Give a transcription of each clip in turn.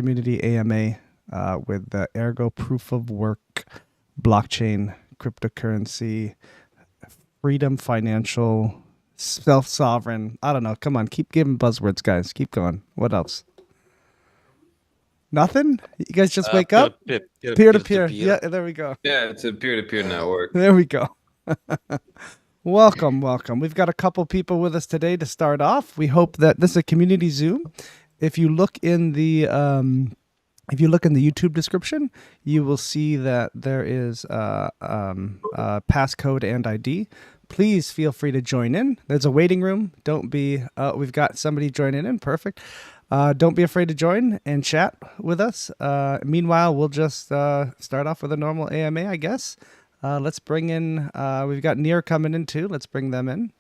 community AMA with the Ergo proof of work, blockchain, cryptocurrency, freedom financial, self sovereign. I don't know. Come on, keep giving buzzwords, guys. Keep going. What else? Nothing? You guys just wake up? Peer to peer. Peer-to-peer. Yeah, there we go. Yeah, it's a peer-to-peer network. There we go. Welcome, welcome. We've got a couple people with us today to start off. We hope that this is a community Zoom. If you look in the YouTube description, you will see that there is passcode and ID. Please feel free to join in. There's a waiting room. Don't be. We've got somebody joining in. Perfect. Don't be afraid to join and chat with us. Meanwhile, we'll just start off with a normal AMA, I guess. Let's bring in. We've got Near coming in too. Let's bring them in.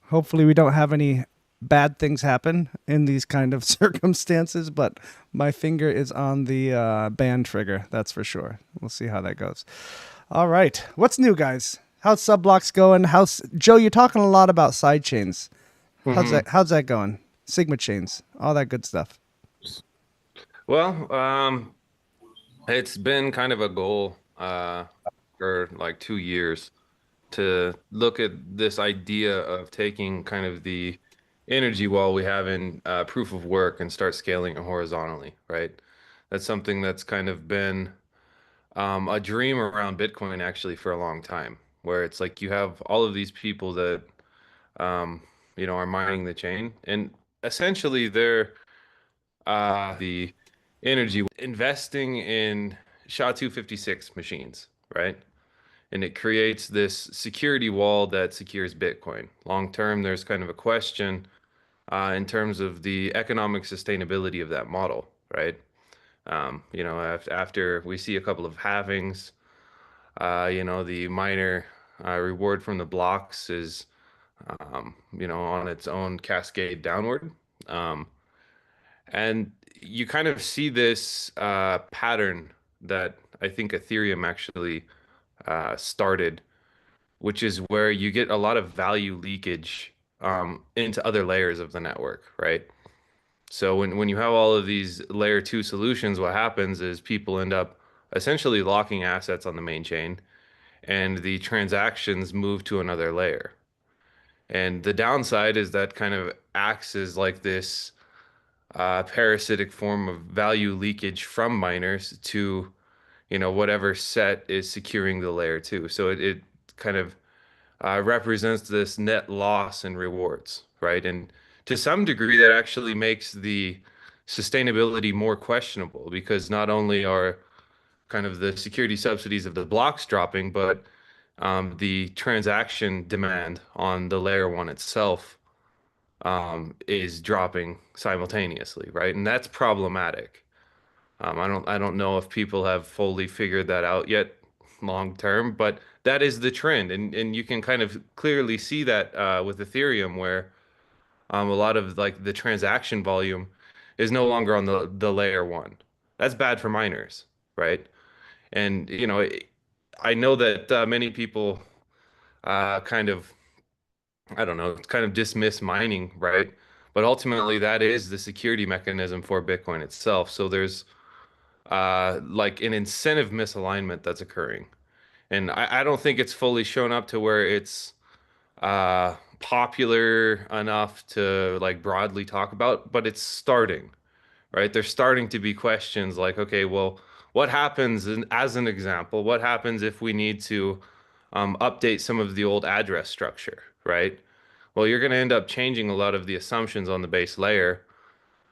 Hopefully, we don't have any bad things happen in these kind of circumstances, but my finger is on the ban trigger. That's for sure. We'll see how that goes. All right, what's new, guys? How's subblocks going? How's Joe? You're talking a lot about side chains. How's that going? Sigma chains, all that good stuff. Well, it's been kind of a goal for like 2 years to look at this idea of taking kind of the energy wall we have in proof of work and start scaling it horizontally, right? That's something that's kind of been a dream around Bitcoin actually for a long time, where it's like you have all of these people that um, are mining the chain, and essentially they're the energy investing in SHA-256 machines, right? And it creates this security wall that secures Bitcoin. Long term, there's kind of a question in terms of the economic sustainability of that model, right? After we see a couple of halvings, the miner reward from the blocks is, on its own cascade downward. Um, and you kind of see this pattern that I think Ethereum actually started, which is where you get a lot of value leakage into other layers of the network, right? So when you have all of these layer two solutions, what happens is people end up essentially locking assets on the main chain and the transactions move to another layer. And the downside is that kind of acts as like this parasitic form of value leakage from miners to, whatever set is securing the layer two. So it kind of represents this net loss in rewards, right? And to some degree, that actually makes the sustainability more questionable because not only are kind of the security subsidies of the blocks dropping, but the transaction demand on the layer one itself is dropping simultaneously, right? And that's problematic. I don't know if people have fully figured that out yet long term, but that is the trend, and you can kind of clearly see that with Ethereum, where a lot of like the transaction volume is no longer on the layer one. That's bad for miners, right? And I know that many people kind of I don't know, kind of dismiss mining, right? But ultimately, that is the security mechanism for Bitcoin itself. So there's like an incentive misalignment that's occurring. And I don't think it's fully shown up to where it's popular enough to like broadly talk about, but it's starting, right? There's starting to be questions like, okay, well, what happens as an example, what happens if we need to update some of the old address structure, right? Well, you're going to end up changing a lot of the assumptions on the base layer.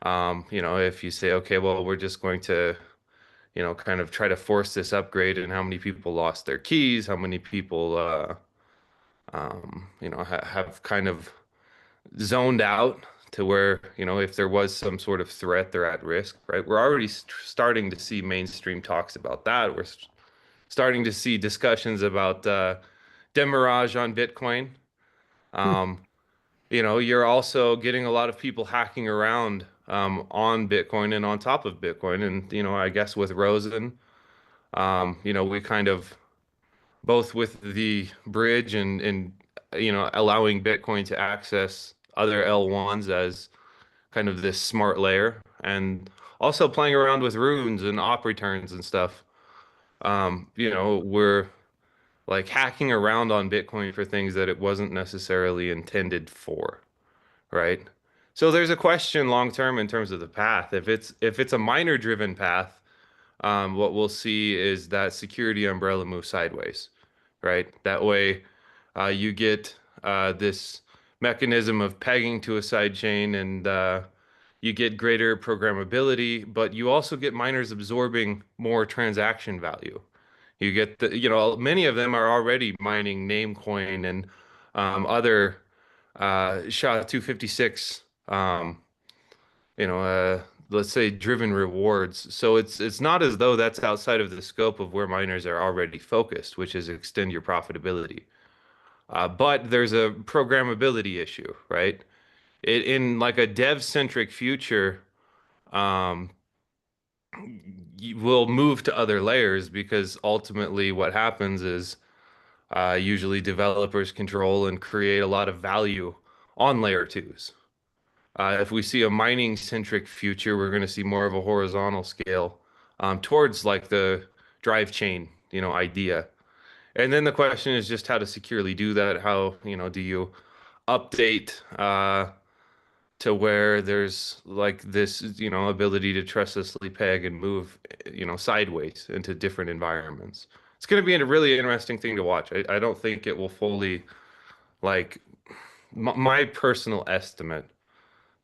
If you say, okay, well, we're just going to kind of try to force this upgrade and how many people lost their keys, how many people, have kind of zoned out to where, if there was some sort of threat, they're at risk, right? We're already starting to see mainstream talks about that. We're starting to see discussions about demurrage on Bitcoin. Um, you're also getting a lot of people hacking around on Bitcoin and on top of Bitcoin. And, I guess with Rosen, we kind of both with the bridge and allowing Bitcoin to access other L1s as kind of this smart layer, and Also playing around with runes and op returns and stuff. We're like hacking around on Bitcoin for things that it wasn't necessarily intended for, right? So there's a question long term in terms of the path. If it's a miner driven path, what we'll see is that security umbrella move sideways, right? That way, you get this mechanism of pegging to a side chain, and you get greater programmability, but you also get miners absorbing more transaction value. You get many of them are already mining Namecoin and other SHA-256, let's say driven rewards. So it's not as though that's outside of the scope of where miners are already focused, which is extend your profitability. But there's a programmability issue, right? In like a dev-centric future, um, you will move to other layers because ultimately what happens is usually developers control and create a lot of value on layer twos. If we see a mining centric future, we're going to see more of a horizontal scale towards like the drive chain, idea. And then the question is just how to securely do that. How, do you update to where there's like this, ability to trustlessly peg and move, sideways into different environments. It's going to be a really interesting thing to watch. I don't think it will fully like my personal estimate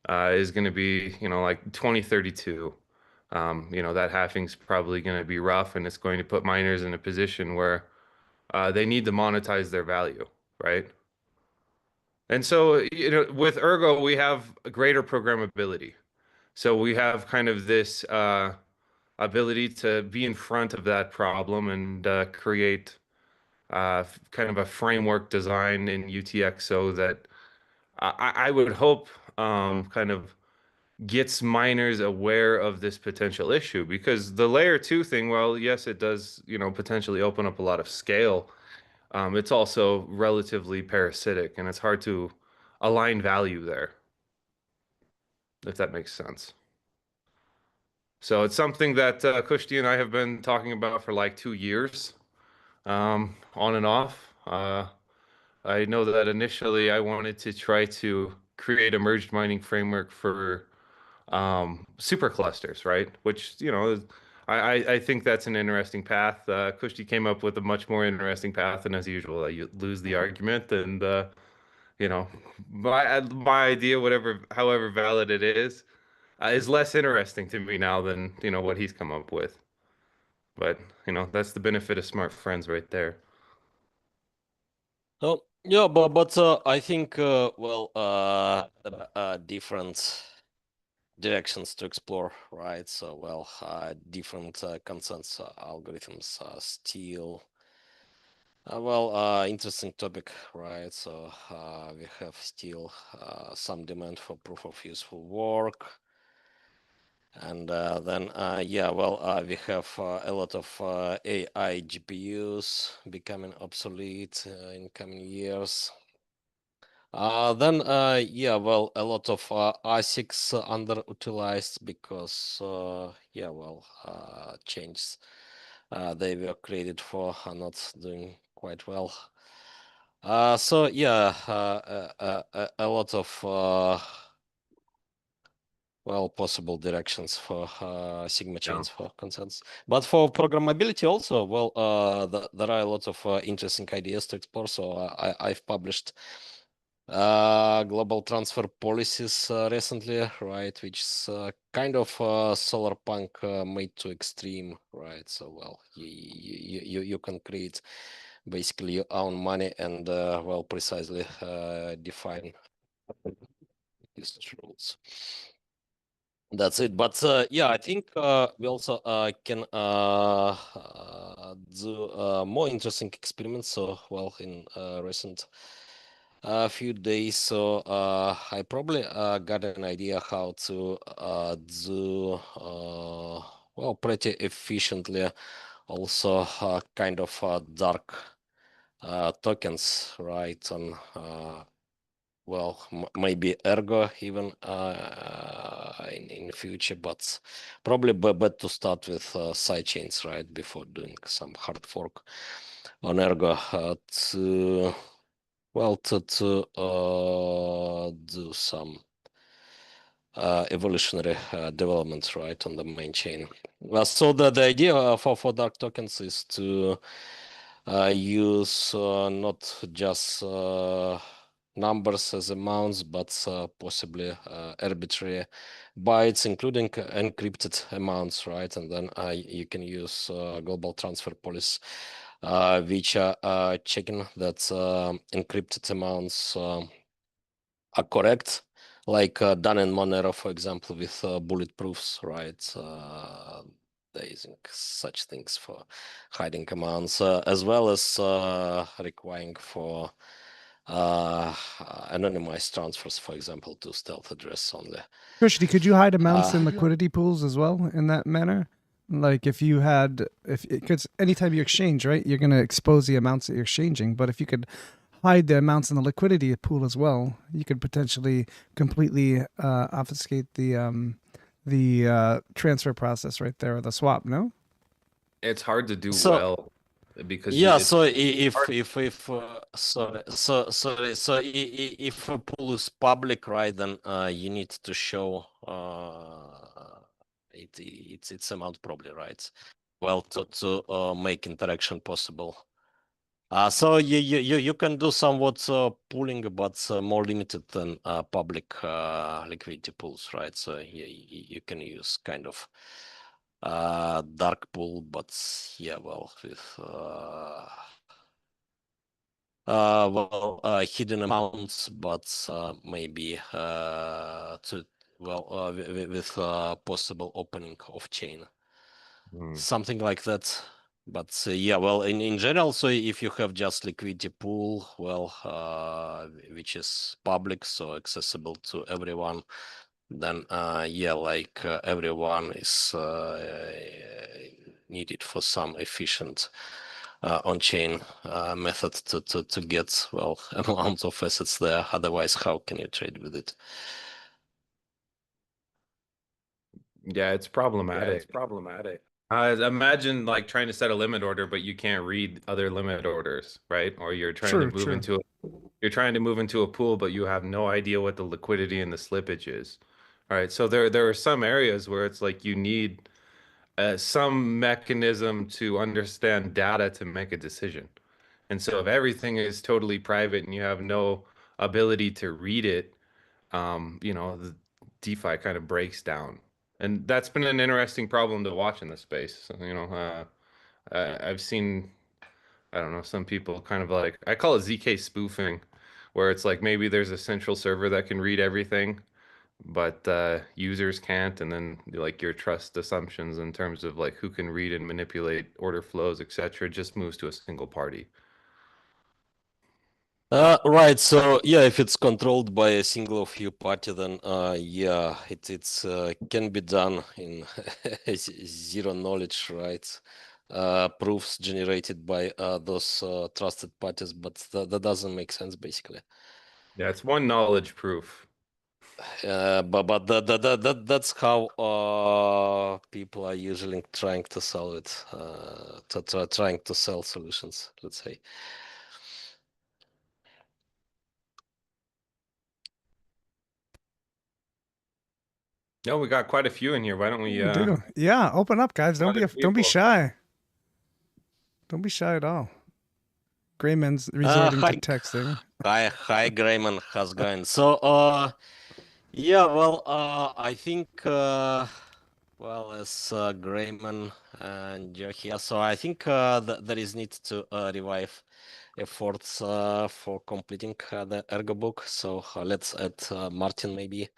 is going to be, like 2032. That halving's probably going to be rough and it's going to put miners in a position where they need to monetize their value, right? And so, with Ergo, we have a greater programmability. So we have kind of this ability to be in front of that problem and create kind of a framework design in UTXO that I would hope kind of gets miners aware of this potential issue because the layer two thing, well, yes, it does, potentially open up a lot of scale. It's also relatively parasitic and it's hard to align value there, if that makes sense. So it's something that Kushti and I have been talking about for like 2 years, on and off. I know that initially I wanted to try to create a merged mining framework for superclusters, right? Which, I think that's an interesting path. Kushti came up with a much more interesting path, and as usual, you lose the argument. And you know, my idea, whatever, however valid it is less interesting to me now than what he's come up with. But that's the benefit of smart friends right there. Oh, yeah, but I think different directions to explore, right? So different consensus algorithms still interesting topic, right? So we have still some demand for proof of useful work. And then, we have a lot of AI GPUs becoming obsolete in coming years. A lot of ASICs underutilized because, changes they were created for are not doing quite well. A lot of possible directions for Sigma Yeah. chains for consensus. But for programmability also, there are a lot of interesting ideas to explore. So I've published global transfer policies recently, right, which is kind of solar punk made to extreme, right? So you can create basically your own money and precisely define these rules. That's it. But I think we also can do more interesting experiments. So, in recent few days, so I probably got an idea how to do pretty efficiently also kind of dark tokens, right? On well, maybe Ergo even in future, but probably better to start with sidechains, right, before doing some hard fork on Ergo to do some evolutionary developments, right, on the main chain. Well, so the idea for dark tokens is to use not just numbers as amounts, but possibly arbitrary bytes, including encrypted amounts, right? And then you can use global transfer policy, which are checking that encrypted amounts are correct, like done in Monero, for example, with bulletproofs, right? They're using such things for hiding commands, as well as requiring for anonymized transfers, for example, to stealth address only. Krishna, could you hide amounts in liquidity pools as well in that manner? Like if you had, because anytime you exchange, right, you're going to expose the amounts that you're exchanging. But if you could hide the amounts in the liquidity pool as well, you could potentially completely obfuscate the transfer process right there, or the swap. No. It's hard to do So well because yeah, it's so hard. if a pool is public, right, then you need to show its amount probably, right? Well, to make interaction possible. So you can do somewhat pooling, but more limited than public liquidity pools, right? So you can use kind of dark pool, but yeah, well, with hidden amounts, but maybe to with possible opening of chain, something like that. But yeah, well, in general, so if you have just liquidity pool, well, which is public, so accessible to everyone, then yeah, like everyone is needed for some efficient on-chain method to get, well, amount of assets there. Otherwise, how can you trade with it? Yeah, it's problematic. Imagine like trying to set a limit order, but you can't read other limit orders, right? Or True. True. you're trying to move into a pool, but you have no idea what the liquidity and the slippage is. All right, so there are some areas where it's like you need some mechanism to understand data to make a decision. And so if everything is totally private and you have no ability to read it, the DeFi kind of breaks down. And that's been an interesting problem to watch in the space. I've seen, I don't know, some people kind of like, I call it ZK spoofing, where it's like maybe there's a central server that can read everything, but users can't. And then like your trust assumptions in terms of like who can read and manipulate order flows, etc., just moves to a single party. Right. So yeah, if it's controlled by a single of you party, then yeah, it's can be done in zero knowledge, right? Proofs generated by those trusted parties, but that doesn't make sense basically. Yeah, it's one knowledge proof. But that's how people are usually trying to solve it, trying to sell solutions, let's say. No, we got quite a few in here. Why don't we We do. Yeah. Open up, guys. Don't other be people? shy. Don't be shy at all. Grayman's resorting to texting. Hi, Grayman. How's it going? So, yeah, well, I think, well, as Grayman and Joe here, so I think there is need to revive efforts for completing the Ergo book. So let's add Martin, maybe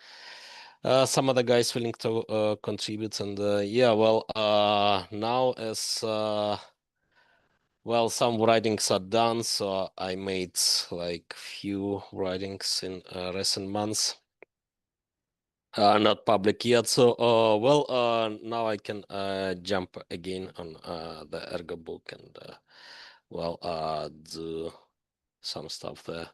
some other guys willing to contribute. And yeah, well, now as well, some writings are done, so I made like few writings in recent months. Not public yet, so well, now I can jump again on the Ergo book and well, do some stuff there.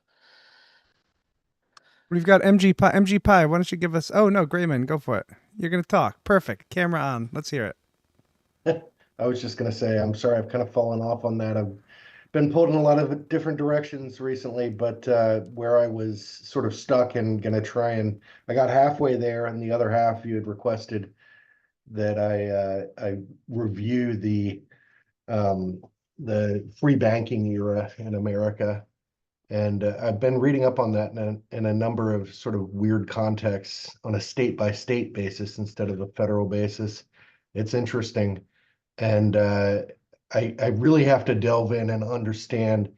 We've got MG Pi. MG Pi, why don't you give us? Oh no, Grayman, go for it. You're gonna talk. Perfect. Camera on. Let's hear it. I was just gonna say, I'm sorry, I've kind of fallen off on that. I've been pulled in a lot of different directions recently, but where I was sort of stuck and gonna try and I got halfway there, and the other half you had requested that I review um, the free banking era in America. And I've been reading up on that in a number of sort of weird contexts on a state by state basis instead of a federal basis. It's interesting. And I really have to delve in and understand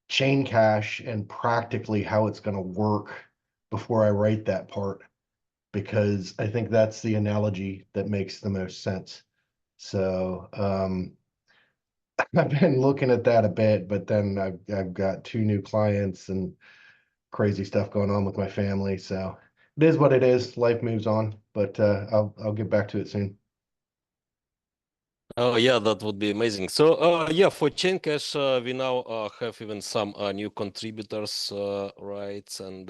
chain cache and practically how it's going to work before I write that part, because I think that's the analogy that makes the most sense. So I've been looking at that a bit, but then I've got two new clients and crazy stuff going on with my family. So it is what it is. Life moves on, but I'll get back to it soon. Oh yeah, that would be amazing. So yeah, for chain cache, we now have even some new contributors, right? And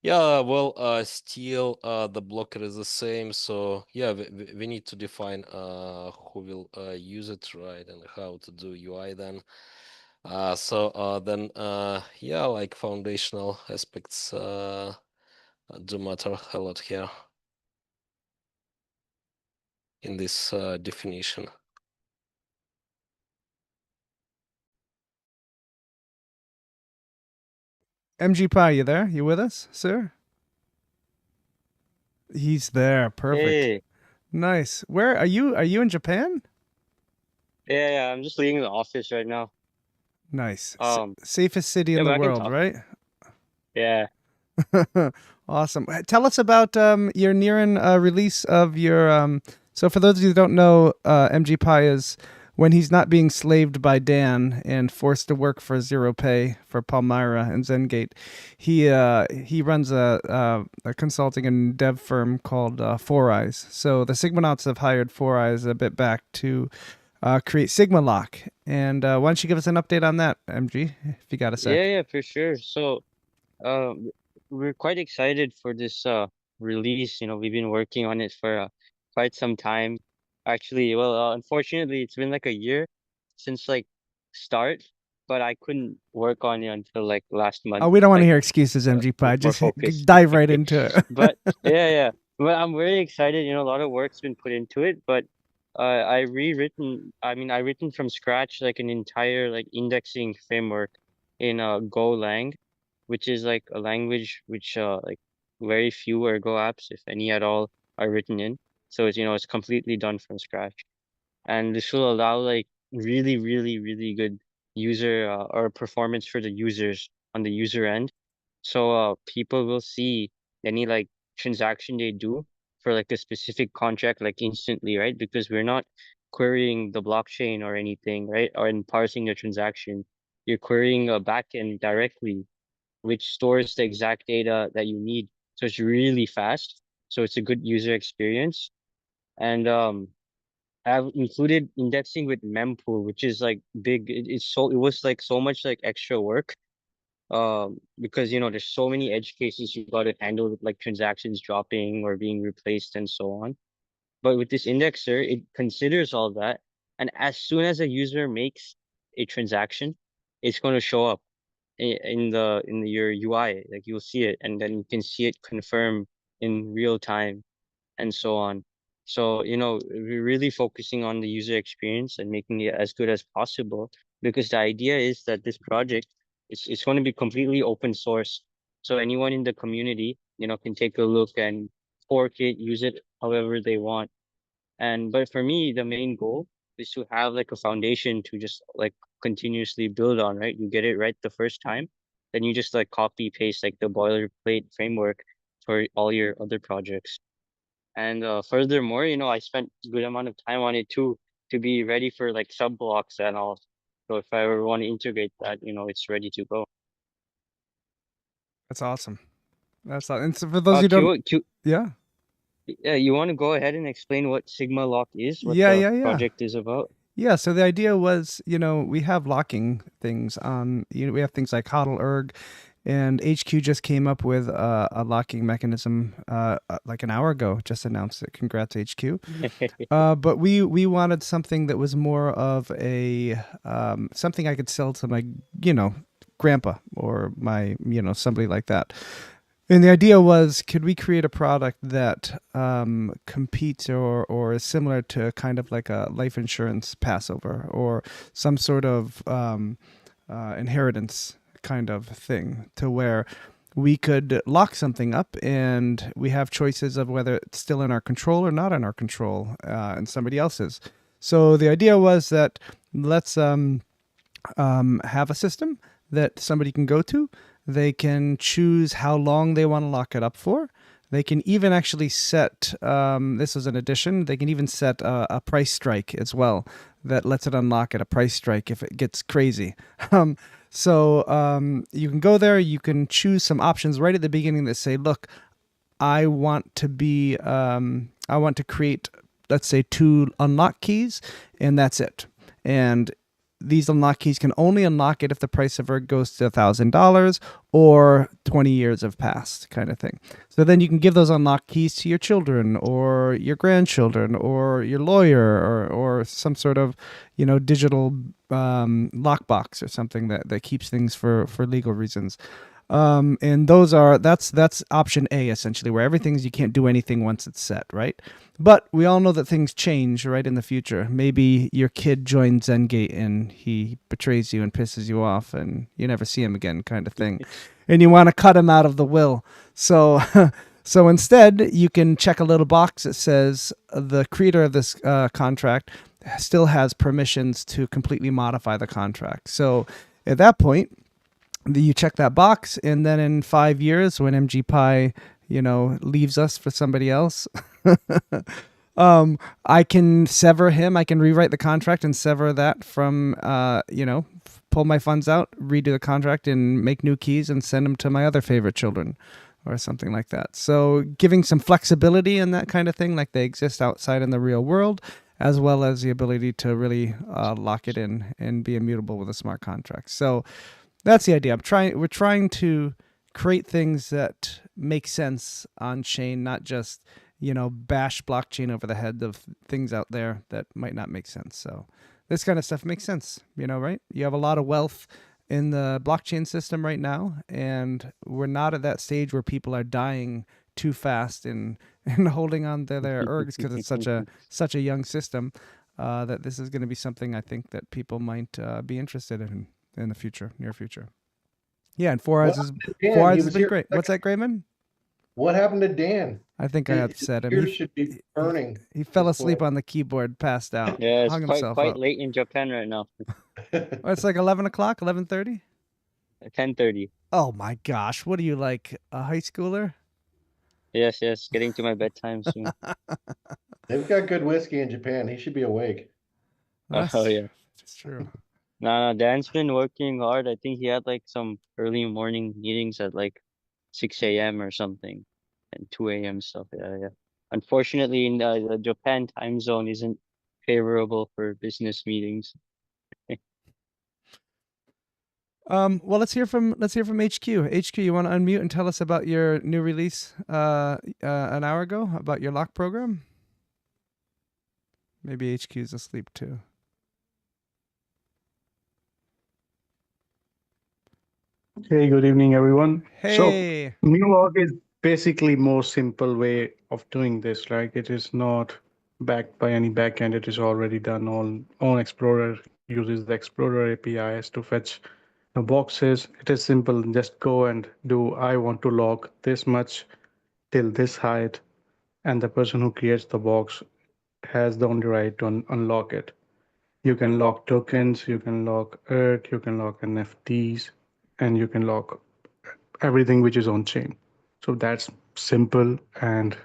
yeah, well, still the blocker is the same. So yeah, we need to define who will use it, right, and how to do UI then. Then yeah, like foundational aspects do matter a lot here in this definition. MG Pi, you there? You with us, sir? He's there. Perfect. Hey, Nice. Where are you? Are you in Japan? yeah, I'm just leaving the office right now. Nice. Um, Safest city in yeah, the but I can world, talk. right? Yeah, Awesome. Tell us about your nearing release of your. So, for those of you who don't know, MG Pi is when he's not being slaved by Dan and forced to work for zero pay for Palmyra and Zengate. He runs a consulting and dev firm called Four Eyes. So the Sigmanauts have hired Four Eyes a bit back to create Sigma Lock. And why don't you give us an update on that, MG, if you got a sec? yeah, for sure. So, um, we're quite excited for this release. You know, we've been working on it for quite some time. Actually, well, unfortunately, it's been like a year since like start, but I couldn't work on it until like last Oh, month, we don't want to like hear excuses, MG Pi. for Just focus. dive right into it. But yeah. But I'm very excited. You know, a lot of work's been put into it, but I written from scratch like an entire like indexing framework in Golang, which is like a language which like very few Ergo apps, if any at all, are written in. So it's, you know, it's completely done from scratch. And this will allow like really good user or performance for the users on the user end. So people will see any like transaction they do for like a specific contract like instantly, right? Because we're not querying the blockchain or anything, right? Or in parsing the transaction. You're querying a backend directly, which stores the exact data that you need. So it's really fast. So it's a good user experience. And I've included indexing with mempool, which is like big. It was like so much like extra work. Because you know there's so many edge cases you got to handle with like transactions dropping or being replaced and so on. But with this indexer, it considers all that, and as soon as a user makes a transaction, it's going to show up in your UI. Like you'll see it, and then you can see it confirm in real time and so on. So, you know, we're really focusing on the user experience and making it as good as possible, because the idea is that this project it's going to be completely open source. So anyone in the community, you know, can take a look and fork it, use it however they want. And but for me, the main goal is to have like a foundation to just like continuously build on, right? You get it right the first time, then you just like copy paste like the boilerplate framework for all your other projects. And furthermore, you know, I spent a good amount of time on it too to be ready for like sub blocks and all. So if I ever want to integrate that, you know, it's ready to go. That's awesome. That's awesome. And so for those who don't, yeah, Yeah, you want to go ahead and explain what Sigma Lock is, what yeah, the yeah, yeah. project is about? Yeah, so the idea was, we have locking things on, we have things like HODL erg, And HQ just came up with a locking mechanism like an hour ago. Just announced it. Congrats, HQ. But we wanted something that was more of a something I could sell to my grandpa or my somebody like that. And the idea was, could we create a product that competes or is similar to kind of like a life insurance passover or some sort of inheritance kind of thing, to where we could lock something up and we have choices of whether it's still in our control or not in our control and somebody else's. So the idea was that let's have a system that somebody can go to. They can choose how long they want to lock it up for. They can even actually set, this is an addition, they can even set a price strike as well that lets it unlock at a price strike if it gets crazy. So you can go there, you can choose some options right at the beginning that say, look, I want to create, let's say, 2 unlock keys, and that's it. And these unlock keys can only unlock it if the price of Ergo goes to $1,000 or 20 years have passed, kind of thing. So then you can give those unlock keys to your children or your grandchildren or your lawyer or some sort of digital lockbox or something that keeps things for legal reasons. And that's option A, essentially, where everything's, you can't do anything once it's set, right? But we all know that things change, right, in the future. Maybe your kid joins Zengate and he betrays you and pisses you off and you never see him again, kind of thing. And you want to cut him out of the will. So so instead, you can check a little box that says the creator of this contract still has permissions to completely modify the contract. So at that point, you check that box, and then in 5 years, when MG Pi, leaves us for somebody else, I can sever him. I can rewrite the contract and sever that from, pull my funds out, redo the contract, and make new keys and send them to my other favorite children, or something like that. So giving some flexibility and that kind of thing, like they exist outside in the real world, as well as the ability to really lock it in and be immutable with a smart contract. So that's the idea. We're trying to create things that make sense on chain, not just, bash blockchain over the head of things out there that might not make sense. So this kind of stuff makes sense, right? You have a lot of wealth in the blockchain system right now, and we're not at that stage where people are dying too fast and holding on to their ergs because it's such a young system that this is going to be something I think that people might be interested in the future, near future. Yeah, and 4 Eyes has been great. What's that, Grayman? What happened to Dan? I think I had said him. Ears should be burning. He fell asleep on the keyboard, passed out. Yeah, it's hung himself quite up. late in Japan right now. Oh, it's like 11 o'clock, 11:30? 10:30. Oh my gosh, what are you, like a high schooler? Yes, getting to my bedtime soon. They've got good whiskey in Japan. He should be awake. Oh yeah, it's true. No, Dan's been working hard. I think he had like some early morning meetings at like 6 a.m. or something, and 2 a.m. stuff. Yeah. Unfortunately, in the Japan time zone isn't favorable for business meetings. Well, let's hear from HQ. HQ, you want to unmute and tell us about your new release an hour ago, about your lock program? Maybe HQ's asleep too. Hey, good evening, everyone. Hey. So, new log is basically more simple way of doing this. Like it is not backed by any backend. It is already done on Explorer. Uses the Explorer APIs to fetch the boxes. It is simple. Just go and do. I want to log this much till this height, and the person who creates the box has the only right to unlock it. You can lock tokens. You can lock ERC. You can lock NFTs, and you can lock everything which is on chain. So that's simple, and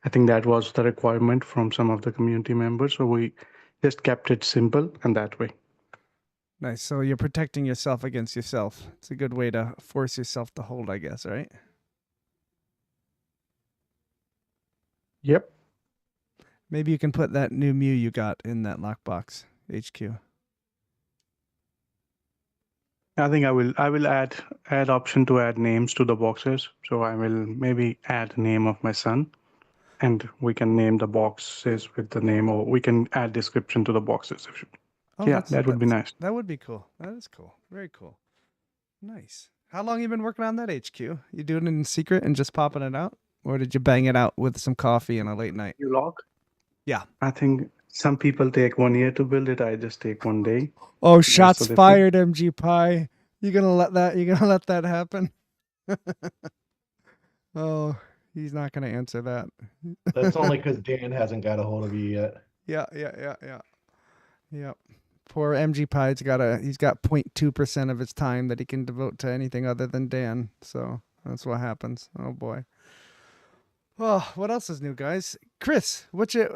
I think that was the requirement from some of the community members. So we just kept it simple and that way. Nice. So you're protecting yourself against yourself. It's a good way to force yourself to hold, I guess, right? Yep. Maybe you can put that new Mew you got in that lockbox, HQ. I think I will add option to add names to the boxes. So I will maybe add name of my son, and we can name the boxes with the name, or we can add description to the boxes. Oh, Yeah, that would be nice. That would be cool. That is cool. Very cool. Nice. How long you been working on that HQ? You doing it in secret and just popping it out, or did you bang it out with some coffee and a late night? You log? Yeah. I think some people take 1 year to build it. I just take 1 day. Oh, That's shots the difference. fired, MG Pie. You gonna let that happen? Oh, he's not gonna answer that. That's only because Dan hasn't got a hold of you yet. Yeah. Poor MG Pie's he's got 0.2% of his time that he can devote to anything other than Dan. So that's what happens. Oh boy. Oh, what else is new, guys? Chris,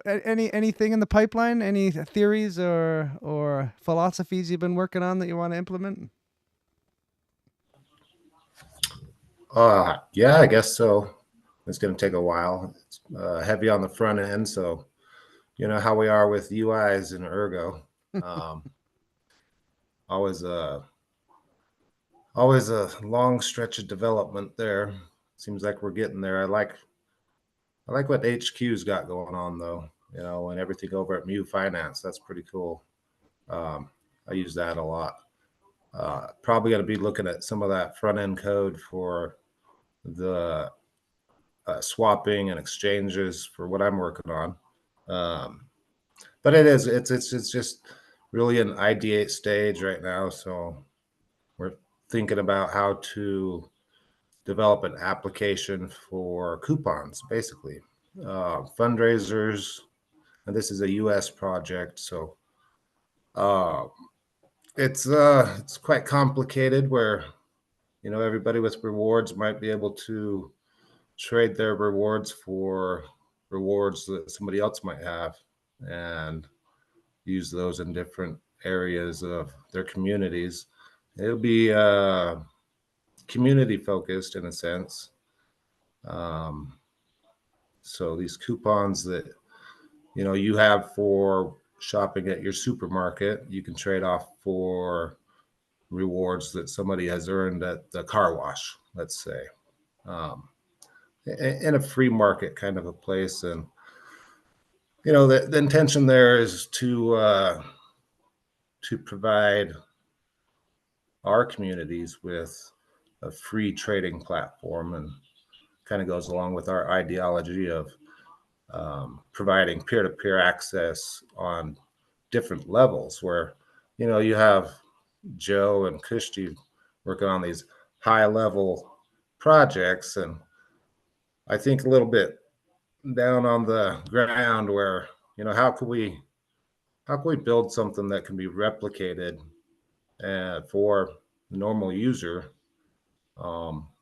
anything in the pipeline? Any theories or philosophies you've been working on that you want to implement? Yeah, I guess so. It's going to take a while. It's heavy on the front end, so you know how we are with UIs and Ergo. Always a long stretch of development there. Seems like we're getting there. I like what HQ's got going on though. You know, and everything over at Mu Finance. That's pretty cool. I use that a lot. Probably going to be looking at some of that front end code for the swapping and exchanges for what I'm working on. But it's just really an ideate stage right now. So we're thinking about how to develop an application for coupons, basically fundraisers. And this is a U.S. project, so it's quite complicated. Where you know everybody with rewards might be able to trade their rewards for rewards that somebody else might have, and use those in different areas of their communities. It'll be community focused in a sense. So these coupons that you know you have for shopping at your supermarket, you can trade off for rewards that somebody has earned at the car wash, let's say, in a free market kind of a place. And you know the intention there is to provide our communities with a free trading platform, and kind of goes along with our ideology of providing peer-to-peer access on different levels, where you know you have Joe and Kushti working on these high-level projects, and I think a little bit down on the ground where you know how can we build something that can be replicated for the normal user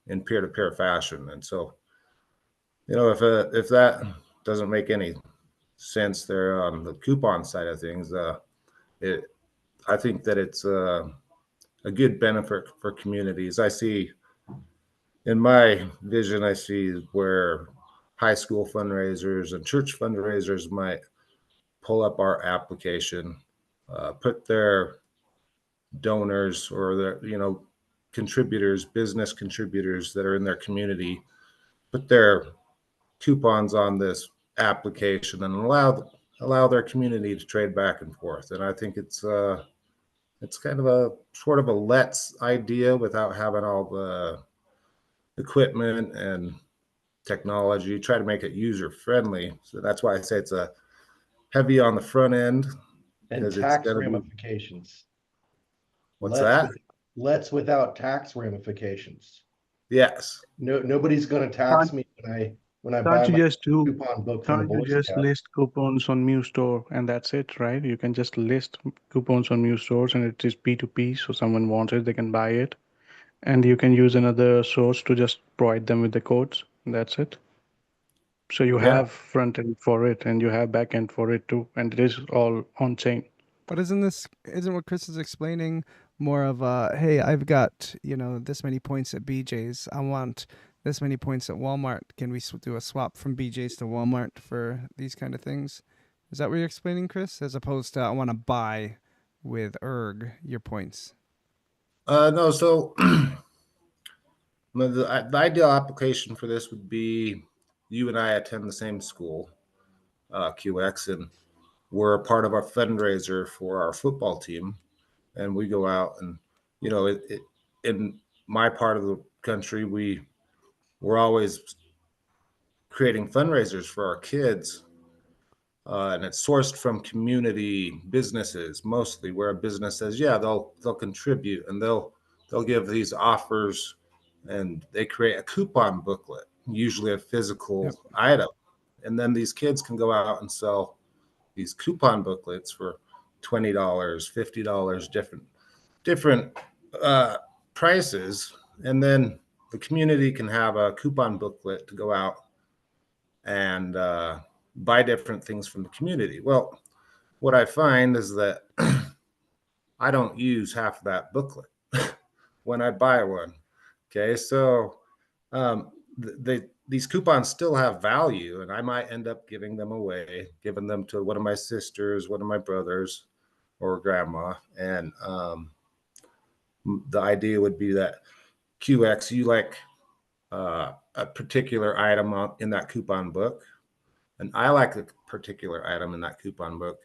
in peer-to-peer fashion. And so you know if that doesn't make any sense there on the coupon side of things, I think that it's a good benefit for communities. I see in my vision, I see where high school fundraisers and church fundraisers might pull up our application, put their donors or their you know contributors, business contributors that are in their community, put their coupons on this application and allow their community to trade back and forth. And I think it's kind of a sort of a let's idea without having all the equipment and technology. Try to make it user friendly. So that's why I say it's a heavy on the front end. And Because tax it's gonna be, ramifications. what's that? Let's without tax ramifications. Yes. Nobody's going to tax me when I buy Can't you my just do? coupon book from the Can't you Boy just Scout. list coupons on Mu Store and that's it, right? You can just list coupons on Mu Stores and it is P2P, so someone wants it, they can buy it, and you can use another source to just provide them with the codes. And that's it. So you Yeah. have front end for it and you have back end for it too, and it is all on chain. But isn't what Chris is explaining more of hey, I've got, you know, this many points at BJ's. I want this many points at Walmart. Can we do a swap from BJ's to Walmart for these kind of things? Is that what you're explaining, Chris? As opposed to I want to buy with ERG your points. No, so the ideal application for this would be you and I attend the same school, QX, and we're a part of our fundraiser for our football team. And we go out and, in my part of the country, we're always creating fundraisers for our kids. And it's sourced from community businesses mostly, where a business says, yeah, they'll contribute and they'll give these offers, and they create a coupon booklet, usually a physical item, and then these kids can go out and sell these coupon booklets for $20, $50, different prices, and then the community can have a coupon booklet to go out and buy different things from the community. Well, what I find is that I don't use half of that booklet when I buy one. Okay, so these coupons still have value, and I might end up giving them away, giving them to one of my sisters, one of my brothers, or grandma. And the idea would be that QX, you like a particular item in that coupon book, and I like a particular item in that coupon book,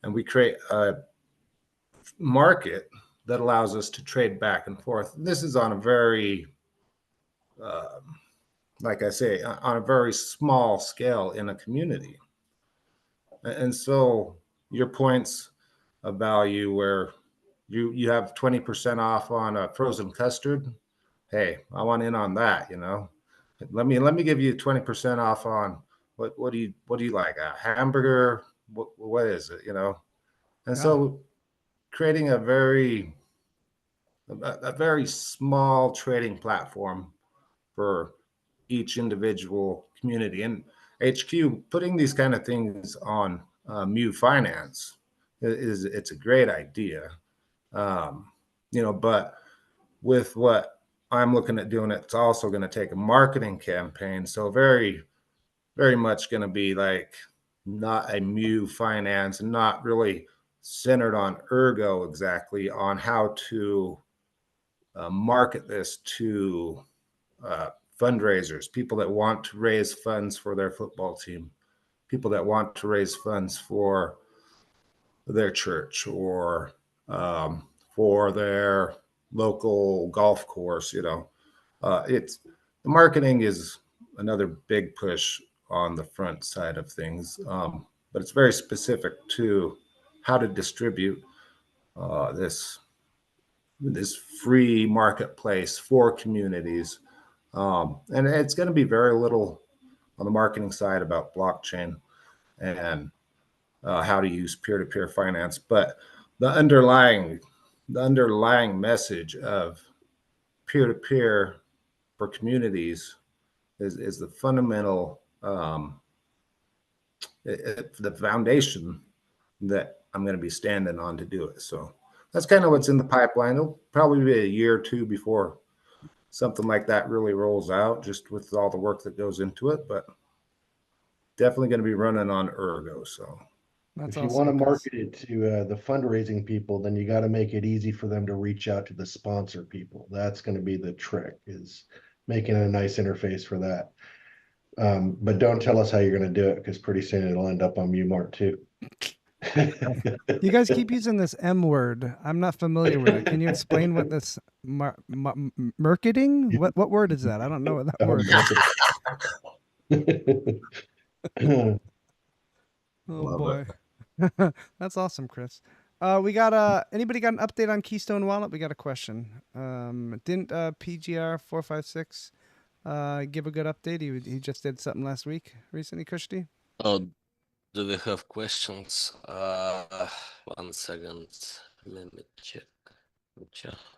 and we create a market that allows us to trade back and forth. This is on a very, like I say, on a very small scale in a community. And so your points of value where you have 20% off on a frozen custard. Hey, I want in on that, Let me give you 20% off on what do you like? A hamburger? What is it, And so creating a very small trading platform for each individual community. And HQ putting these kind of things on Mu Finance it's a great idea. But with what I'm looking at doing, it's also going to take a marketing campaign. So very, very much going to be like not a Mu Finance, and not really centered on Ergo exactly on how to market this to fundraisers, people that want to raise funds for their football team, people that want to raise funds for their church, or for their local golf course. It's the marketing is another big push on the front side of things, but it's very specific to how to distribute this free marketplace for communities. And it's going to be very little on the marketing side about blockchain and how to use peer-to-peer finance, but the underlying message of peer-to-peer for communities is the fundamental the foundation that I'm going to be standing on to do it. So that's kind of what's in the pipeline. It'll probably be a year or two before something like that really rolls out, just with all the work that goes into it, but definitely going to be running on Ergo. So if you want to market it to the fundraising people, then you got to make it easy for them to reach out to the sponsor people. That's going to be the trick, is making a nice interface for that. But don't tell us how you're going to do it, because pretty soon it'll end up on MuMart too. You guys keep using this M word. I'm not familiar with it. Can you explain what this marketing? What word is that? I don't know what that word is. Oh Love boy. That's awesome, Chris. We got anybody got an update on Keystone Wallet? We got a question. Didn't PGR 456 give a good update? He just did something last week recently, Kushti? Oh, do we have questions? 1 second. Let me check.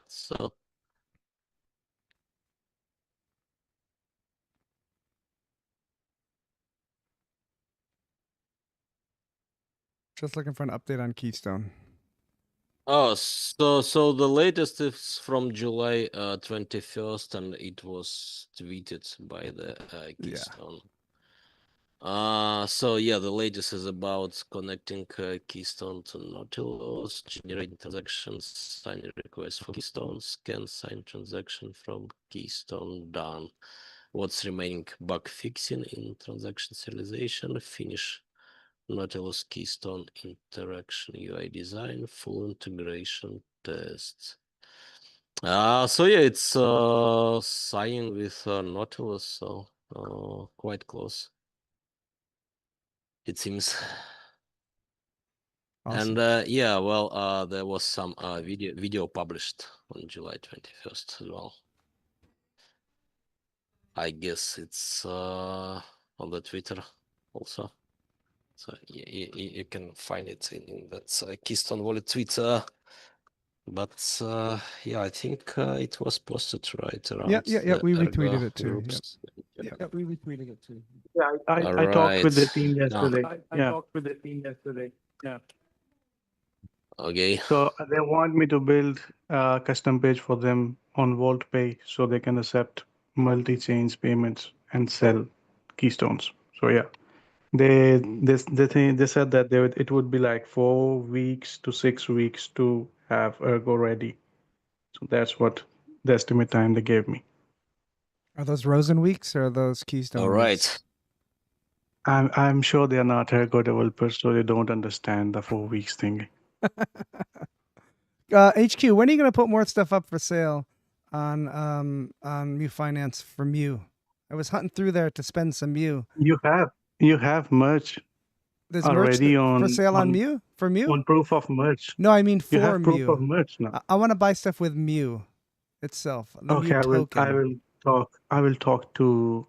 So Just looking for an update on Keystone. oh, so the latest is from July 21st, and it was tweeted by the Keystone. So yeah, the latest is about connecting Keystone to Nautilus, generating transactions, signing requests for Keystone, scan sign transaction from Keystone done. What's remaining? Bug fixing in transaction serialization, finish Nautilus Keystone interaction UI design, full integration tests. So yeah, it's signing with Nautilus, so quite close, it seems. Awesome. And yeah, well, there was some video published on July 21st as well. I guess it's on the Twitter also. So you can find it in that Keystone Wallet tweet. But yeah, I think it was posted right around Yeah. the We Ergo retweeted it too. groups. We retweeted it too. Yeah, I talked with the team yesterday. I talked with the team yesterday. Yeah. Okay. So they want me to build a custom page for them on Vault Pay so they can accept multi-chains payments and sell keystones. So yeah, they said that it would be like 4 weeks to 6 weeks to have Ergo ready. So that's what the estimate time they gave me. Are those Rosen weeks or are those Keystone All weeks? right. I'm sure they are not Ergo developers, so they don't understand the 4 weeks thing. HQ, when are you gonna put more stuff up for sale on Mu Finance for Mu? I was hunting through there to spend some Mu. You have merch There's already merch for sale on Mu for Mu. On proof of merch. No, I mean for You have proof Mu. of merch now. I want to buy stuff with Mu itself. The Okay, Mu token. I will talk to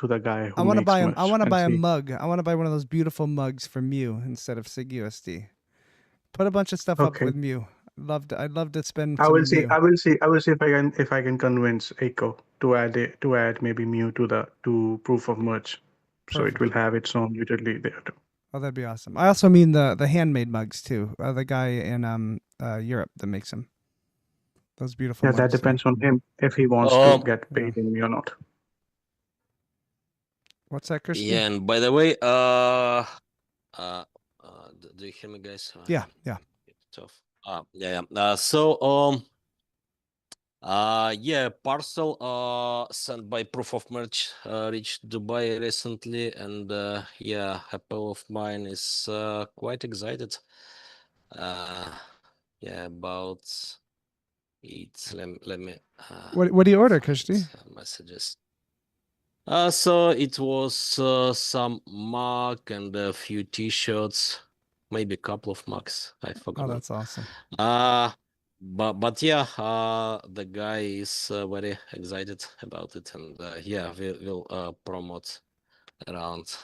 the guy who I want to makes buy merch. I want to and buy a see. mug. I want to buy one of those beautiful mugs from Mu instead of SigUSD. Put a bunch of stuff up Okay. with Mu. I'd love to spend I some will see. Mu. I will see if I can convince Echo to add maybe Mu to proof of merch, so it Perfect. will have its own utility there too. Oh, that'd be awesome. I also mean the handmade mugs too. The guy in Europe that makes them. Those beautiful Yeah, mugs. that depends on him if he wants to get paid in me or not. What's that, Christian? Yeah, and by the way, do you hear me, guys? Yeah. It's tough. Yeah. Yeah, parcel sent by proof of merch reached Dubai recently, and yeah, a pal of mine is quite excited. Yeah, about it. Let me. What do you order, Christy? Messages. So it was some mug and a few t-shirts, maybe a couple of mugs. I forgot. Oh, that's awesome. But yeah, the guy is very excited about it, and yeah, we'll promote around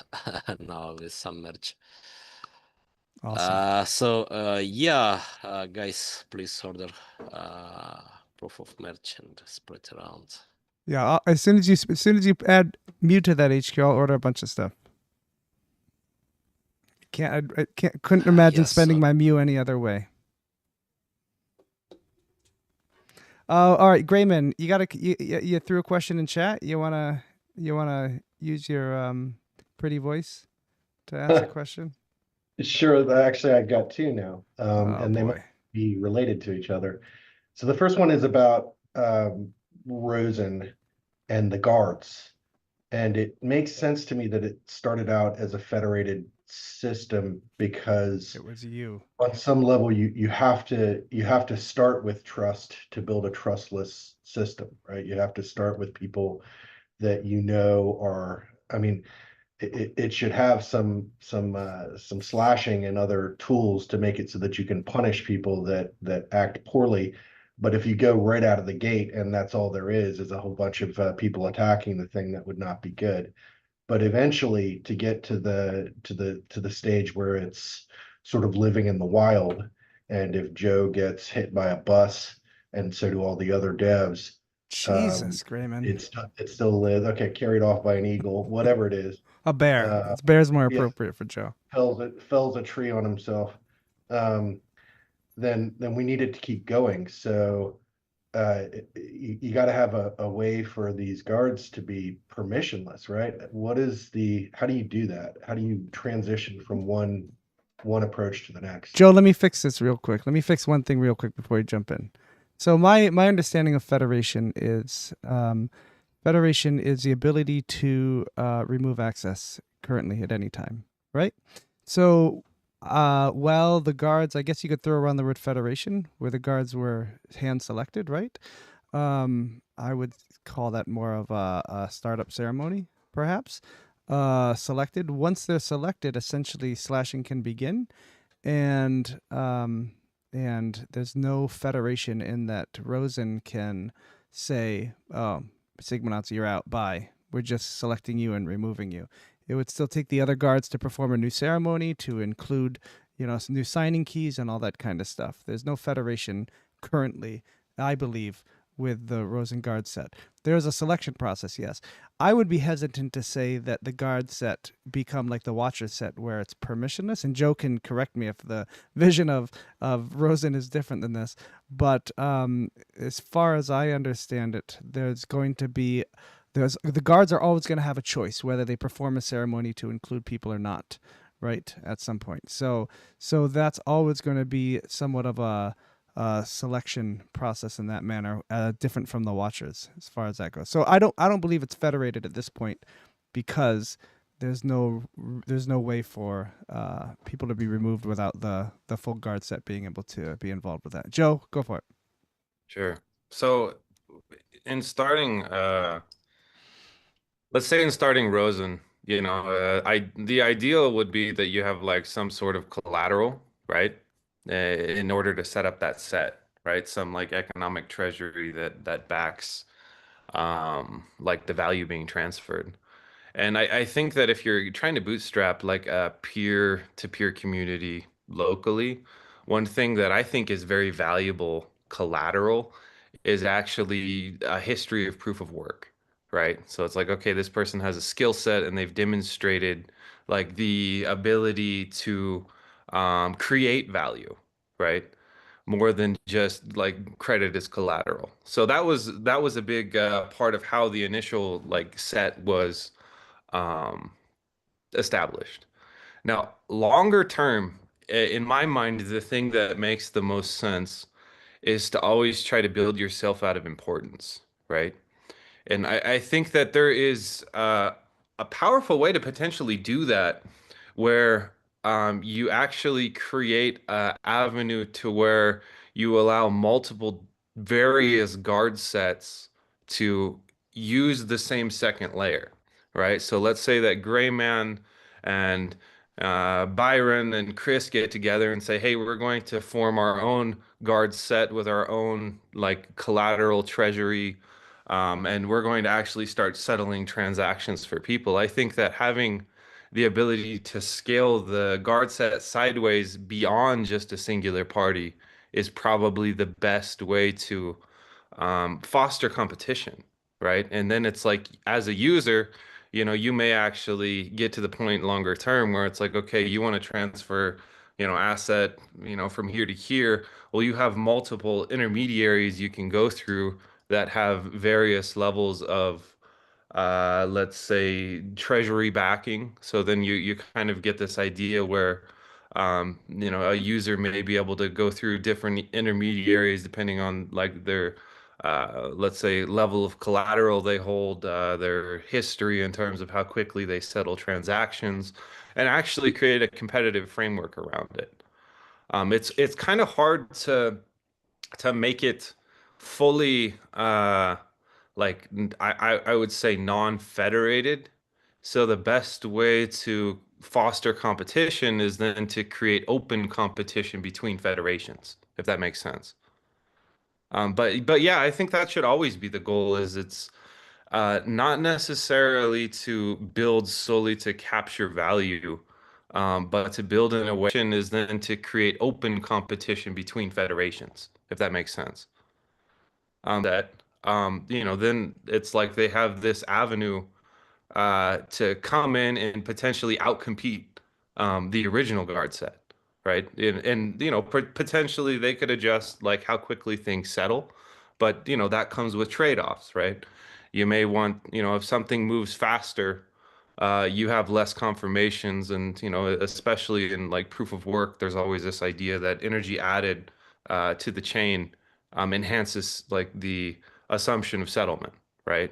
now with some merch. Awesome. So yeah, guys, please order proof of merch and spread around. Yeah, as soon as you add Mu to that HQ, I'll order a bunch of stuff. Couldn't imagine spending my Mu any other way. All right, Grayman, you threw a question in chat. You wanna use your pretty voice to ask a question? Sure. Actually, I got two now, and they might be related to each other. So the first one is about Rosen and the guards. And it makes sense to me that it started out as a federated system because it was you. On some level, you have to start with trust to build a trustless system, right? You have to start with people that you know are, I mean, it should have some slashing and other tools to make it so that you can punish people that act poorly. But if you go right out of the gate and that's all there is a whole bunch of people attacking the thing, that would not be good. But eventually, to get to the stage where it's sort of living in the wild, and if Joe gets hit by a bus, and so do all the other devs, Jesus, Grayman. It still lives. Okay, carried off by an eagle, whatever it is. A bear. Bear's more appropriate for Joe. Fells a tree on himself. Then we needed to keep going. So you got to have a way for these guards to be permissionless, right? How do you do that? How do you transition from one approach to the next? Joe, let me fix this real quick. Let me fix one thing real quick before you jump in. So my understanding of federation is the ability to remove access currently at any time, right? So well, the guards, I guess you could throw around the word federation, where the guards were hand selected, right? I would call that more of a startup ceremony, perhaps. Selected. Once they're selected, essentially slashing can begin, and there's no federation in that Rosen can say, "Oh, Sigmanauts, you're out. Bye. We're just selecting you and removing you." It would still take the other guards to perform a new ceremony to include, some new signing keys and all that kind of stuff. There's no federation currently, I believe, with the Rosen guard set. There's a selection process, yes. I would be hesitant to say that the guard set become like the Watcher set, where it's permissionless. And Joe can correct me if the vision of Rosen is different than this. But as far as I understand it, the guards are always going to have a choice whether they perform a ceremony to include people or not, right? At some point. So that's always going to be somewhat of a selection process in that manner, different from the Watchers as far as that goes. So I don't believe it's federated at this point, because there's no way for people to be removed without the full guard set being able to be involved with that. Joe, go for it. Sure. So in starting, let's say in starting Rosen, the ideal would be that you have like some sort of collateral, right? In order to set up that set, right? Some like economic treasury that backs like the value being transferred. And I think that if you're trying to bootstrap like a peer-to-peer community locally, one thing that I think is very valuable collateral is actually a history of proof of work, right? So it's like, okay, this person has a skill set and they've demonstrated like the ability to create value, right? More than just like credit as collateral. So that was a big part of how the initial like set was um, established. Now, longer term, in my mind, the thing that makes the most sense is to always try to build yourself out of importance, right? And I think that there is a powerful way to potentially do that, where you actually create an avenue to where you allow multiple various guard sets to use the same second layer, right? So let's say that Gray Man and Byron and Chris get together and say, hey, we're going to form our own guard set with our own like collateral treasury, and we're going to actually start settling transactions for people. I think that having the ability to scale the guard set sideways beyond just a singular party is probably the best way to foster competition, right? And then it's like, as a user, you may actually get to the point longer term where it's like, okay, you want to transfer, asset, from here to here. Well, you have multiple intermediaries you can go through that have various levels of let's say treasury backing. So then you kind of get this idea where a user may be able to go through different intermediaries depending on like their let's say level of collateral they hold, their history in terms of how quickly they settle transactions, and actually create a competitive framework around it. It's kind of hard to make it fully like I would say non-federated. So the best way to foster competition is then to create open competition between federations, if that makes sense. But yeah, I think that should always be the goal. Is it's not necessarily to build solely to capture value, but to build in a way is then to create open competition between federations, if that makes sense. That then it's like they have this avenue to come in and potentially outcompete the original guard set, right? And potentially they could adjust like how quickly things settle, but that comes with trade-offs, right? You may want, if something moves faster, you have less confirmations, and especially in like proof of work, there's always this idea that energy added to the chain enhances like the assumption of settlement, right?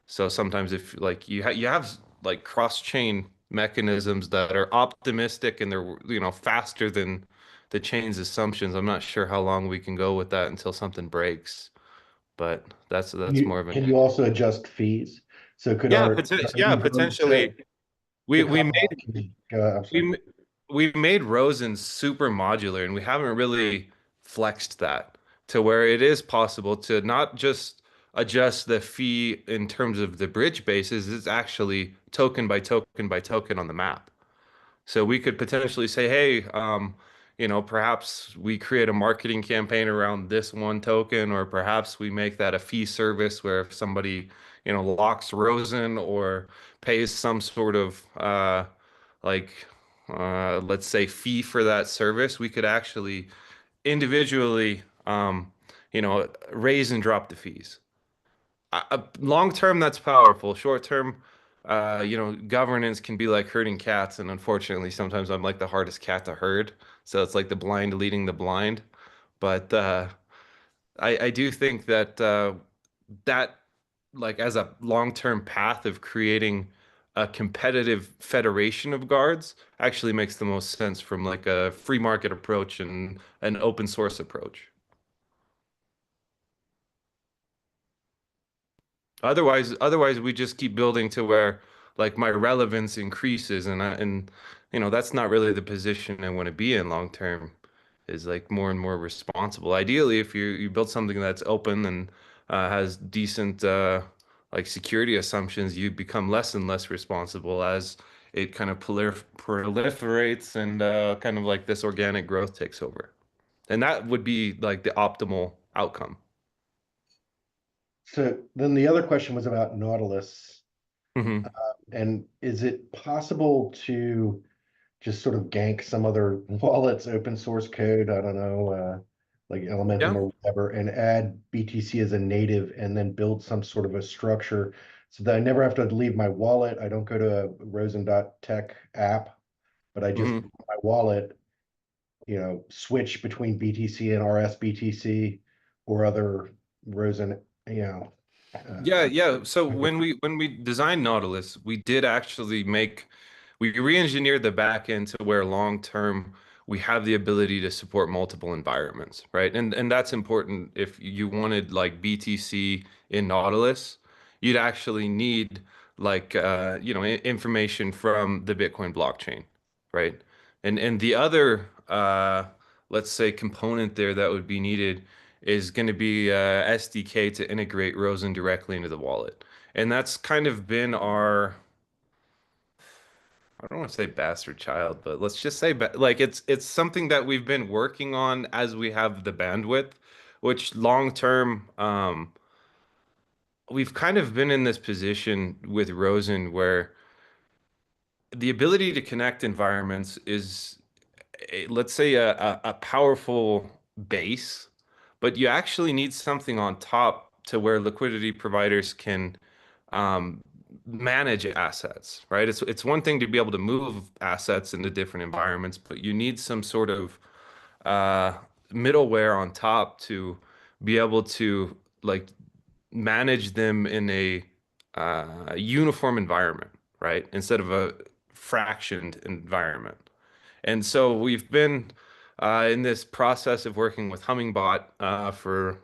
So sometimes if like you have like cross-chain mechanisms that are optimistic and they're faster than the chain's assumptions. I'm not sure how long we can go with that until something breaks, but that's more of an Can you also adjust fees? So could yeah, our potentially, yeah, Ergo potentially. to We come made up? I'm we sorry. m- we made Rosen super modular, and we haven't really flexed that to where it is possible to not just adjust the fee in terms of the bridge bases, it's actually token by token by token on the map. So we could potentially say, hey, perhaps we create a marketing campaign around this one token, or perhaps we make that a fee service where if somebody, locks Rosen or pays some sort of like let's say fee for that service, we could actually individually raise and drop the fees. Long term, that's powerful. Short term, governance can be like herding cats, and unfortunately, sometimes I'm like the hardest cat to herd. So it's like the blind leading the blind. But I do think that that like as a long-term path of creating a competitive federation of guards actually makes the most sense from like a free market approach and an open source approach. Otherwise we just keep building to where like my relevance increases, and that's not really the position I want to be in long term, is like more and more responsible. Ideally, if you build something that's open and has decent like security assumptions, you become less and less responsible as it kind of proliferates and kind of like this organic growth takes over. And that would be like the optimal outcome. So then the other question was about Nautilus. Hmm. And is it possible to just sort of gank some other wallet's open source code? I don't know, like Elementum Yeah. or whatever, and add BTC as a native and then build some sort of a structure so that I never have to leave my wallet. I don't go to a Rosen.tech app, but I just Hmm. my wallet, switch between BTC and RSBTC or other Rosen, Yeah, yeah. So uh, when we designed Nautilus, we did actually we re-engineered the back end to where long term we have the ability to support multiple environments, right? And that's important if you wanted like BTC in Nautilus, you'd actually need like information from the Bitcoin blockchain, right? And the other let's say component there that would be needed is going to be SDK to integrate Rosen directly into the wallet. And that's kind of been our, I don't want to say bastard child, but let's just say like it's something that we've been working on as we have the bandwidth, which long term, we've kind of been in this position with Rosen where the ability to connect environments is let's say a powerful base, but you actually need something on top to where liquidity providers can um, manage assets, right? It's one thing to be able to move assets into different environments, but you need some sort of uh, middleware on top to be able to like manage them in a uniform environment, right? Instead of a fractioned environment. And so we've been in this process of working with Hummingbot for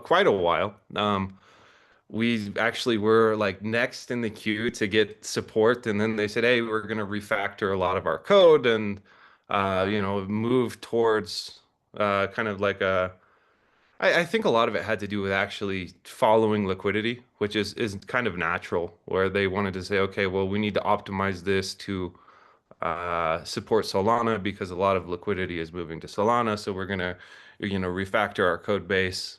quite a while. We actually were like next in the queue to get support, and then they said, "Hey, we're going to refactor a lot of our code and move towards kind of like a." I think a lot of it had to do with actually following liquidity, which is kind of natural, where they wanted to say, "Okay, well, we need to optimize this to." Support Solana because a lot of liquidity is moving to Solana. So we're gonna, refactor our code base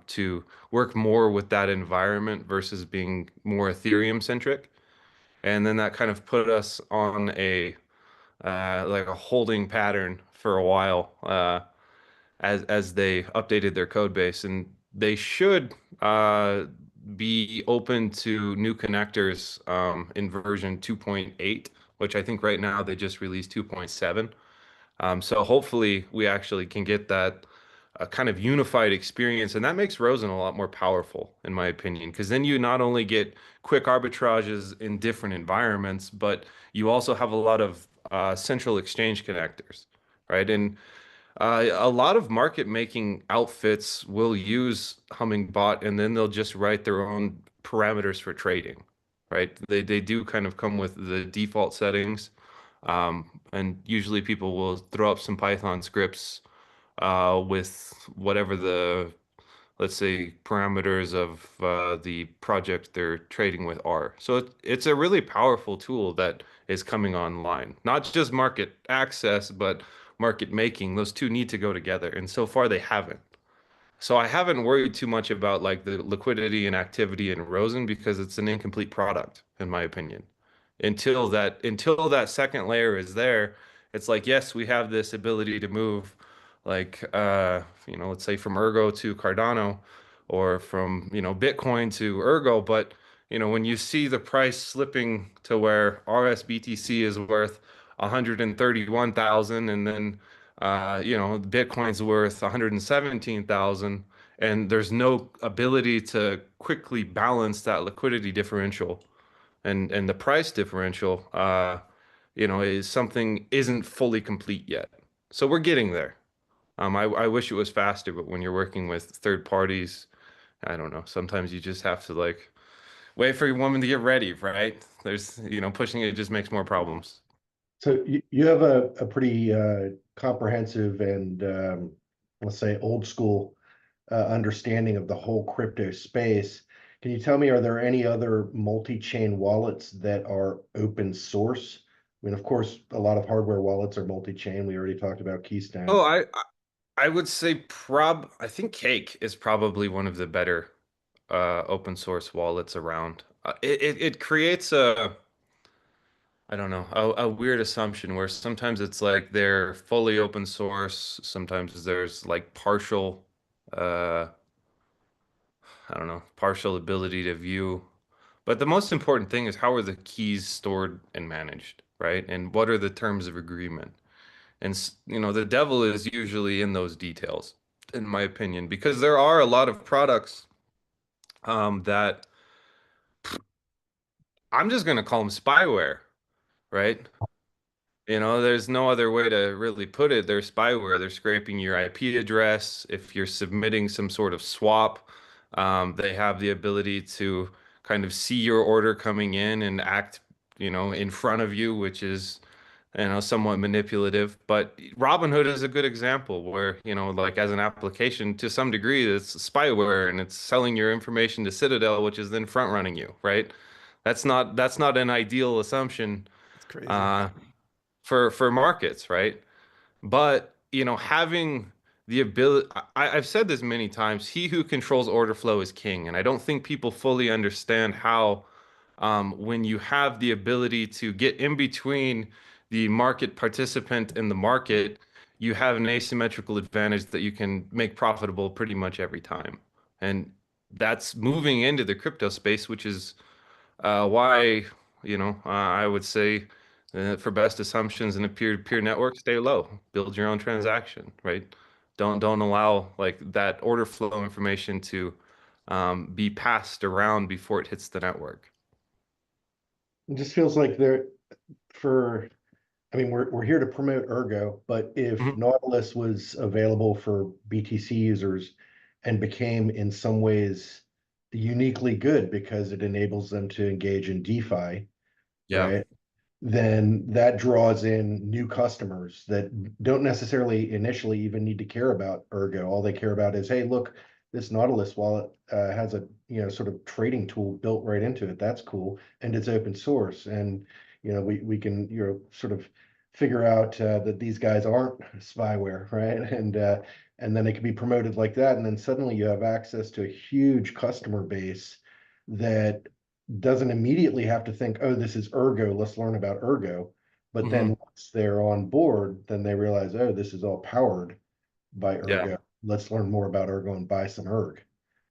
to work more with that environment versus being more Ethereum centric. And then that kind of put us on a like a holding pattern for a while as they updated their code base. And they should be open to new connectors in version 2.8, which I think right now they just released 2.7. So hopefully we actually can get that kind of unified experience, and that makes Rosen a lot more powerful, in my opinion, because then you not only get quick arbitrages in different environments, but you also have a lot of central exchange connectors, right? And a lot of market making outfits will use Hummingbot, and then they'll just write their own parameters for trading, right? They do kind of come with the default settings, and usually people will throw up some Python scripts with whatever the, let's say, parameters of the project they're trading with are. So it's a really powerful tool that is coming online. Not just market access, but market making. Those two need to go together, and so far they haven't. So I haven't worried too much about like the liquidity and activity in Rosen because it's an incomplete product, in my opinion. Until that second layer is there, it's like, yes, we have this ability to move like let's say from Ergo to Cardano or from, Bitcoin to Ergo, but when you see the price slipping to where RSBTC is worth 131,000 and then Bitcoin's worth 117,000, and there's no ability to quickly balance that liquidity differential and the price differential, is something isn't fully complete yet. So we're getting there. I wish it was faster, but when you're working with third parties, I don't know. Sometimes you just have to like wait for your woman to get ready, right? There's, pushing it just makes more problems. So you have a pretty comprehensive and let's say old school understanding of the whole crypto space. Can you tell me, are there any other multi-chain wallets that are open source? I mean, of course, a lot of hardware wallets are multi-chain. We already talked about Keystone. Oh, I would say I think Cake is probably one of the better open source wallets around. It creates I don't know, a weird assumption where sometimes it's like they're fully open source, sometimes there's like partial, uh, I don't know, partial ability to view. But the most important thing is how are the keys stored and managed, right? And what are the terms of agreement? And the devil is usually in those details, in my opinion, because there are a lot of products that I'm just going to call them spyware, right? There's no other way to really put it. They're spyware. They're scraping your IP address. If you're submitting some sort of swap, they have the ability to kind of see your order coming in and act, in front of you, which is, somewhat manipulative. But Robinhood is a good example where, like as an application, to some degree, it's spyware and it's selling your information to Citadel, which is then front running you, right? That's not an ideal assumption. It's crazy. For markets, right? But having the ability, I've said this many times, he who controls order flow is king. And I don't think people fully understand how, when you have the ability to get in between the market participant and the market, you have an asymmetrical advantage that you can make profitable pretty much every time. And that's moving into the crypto space, which is why, I would say for best assumptions in a peer-to-peer network, stay low, build your own transaction, right? Don't allow like that order flow information to be passed around before it hits the network. It just feels like for, I mean, we're here to promote Ergo, but if Mhm. Nautilus was available for BTC users and became in some ways uniquely good because it enables them to engage in DeFi, Yeah. right? Then that draws in new customers that don't necessarily initially even need to care about Ergo. All they care about is, hey, look, this Nautilus wallet has a sort of trading tool built right into it. That's cool, and it's open source, and we can sort of figure out that these guys aren't spyware, right? And then it can be promoted like that, and then suddenly you have access to a huge customer base that doesn't immediately have to think, oh, this is Ergo, let's learn about Ergo. But then Hmm. once they're on board, then they realize, oh, this is all powered by Yeah. Ergo. Let's learn more about Ergo and buy some Erg.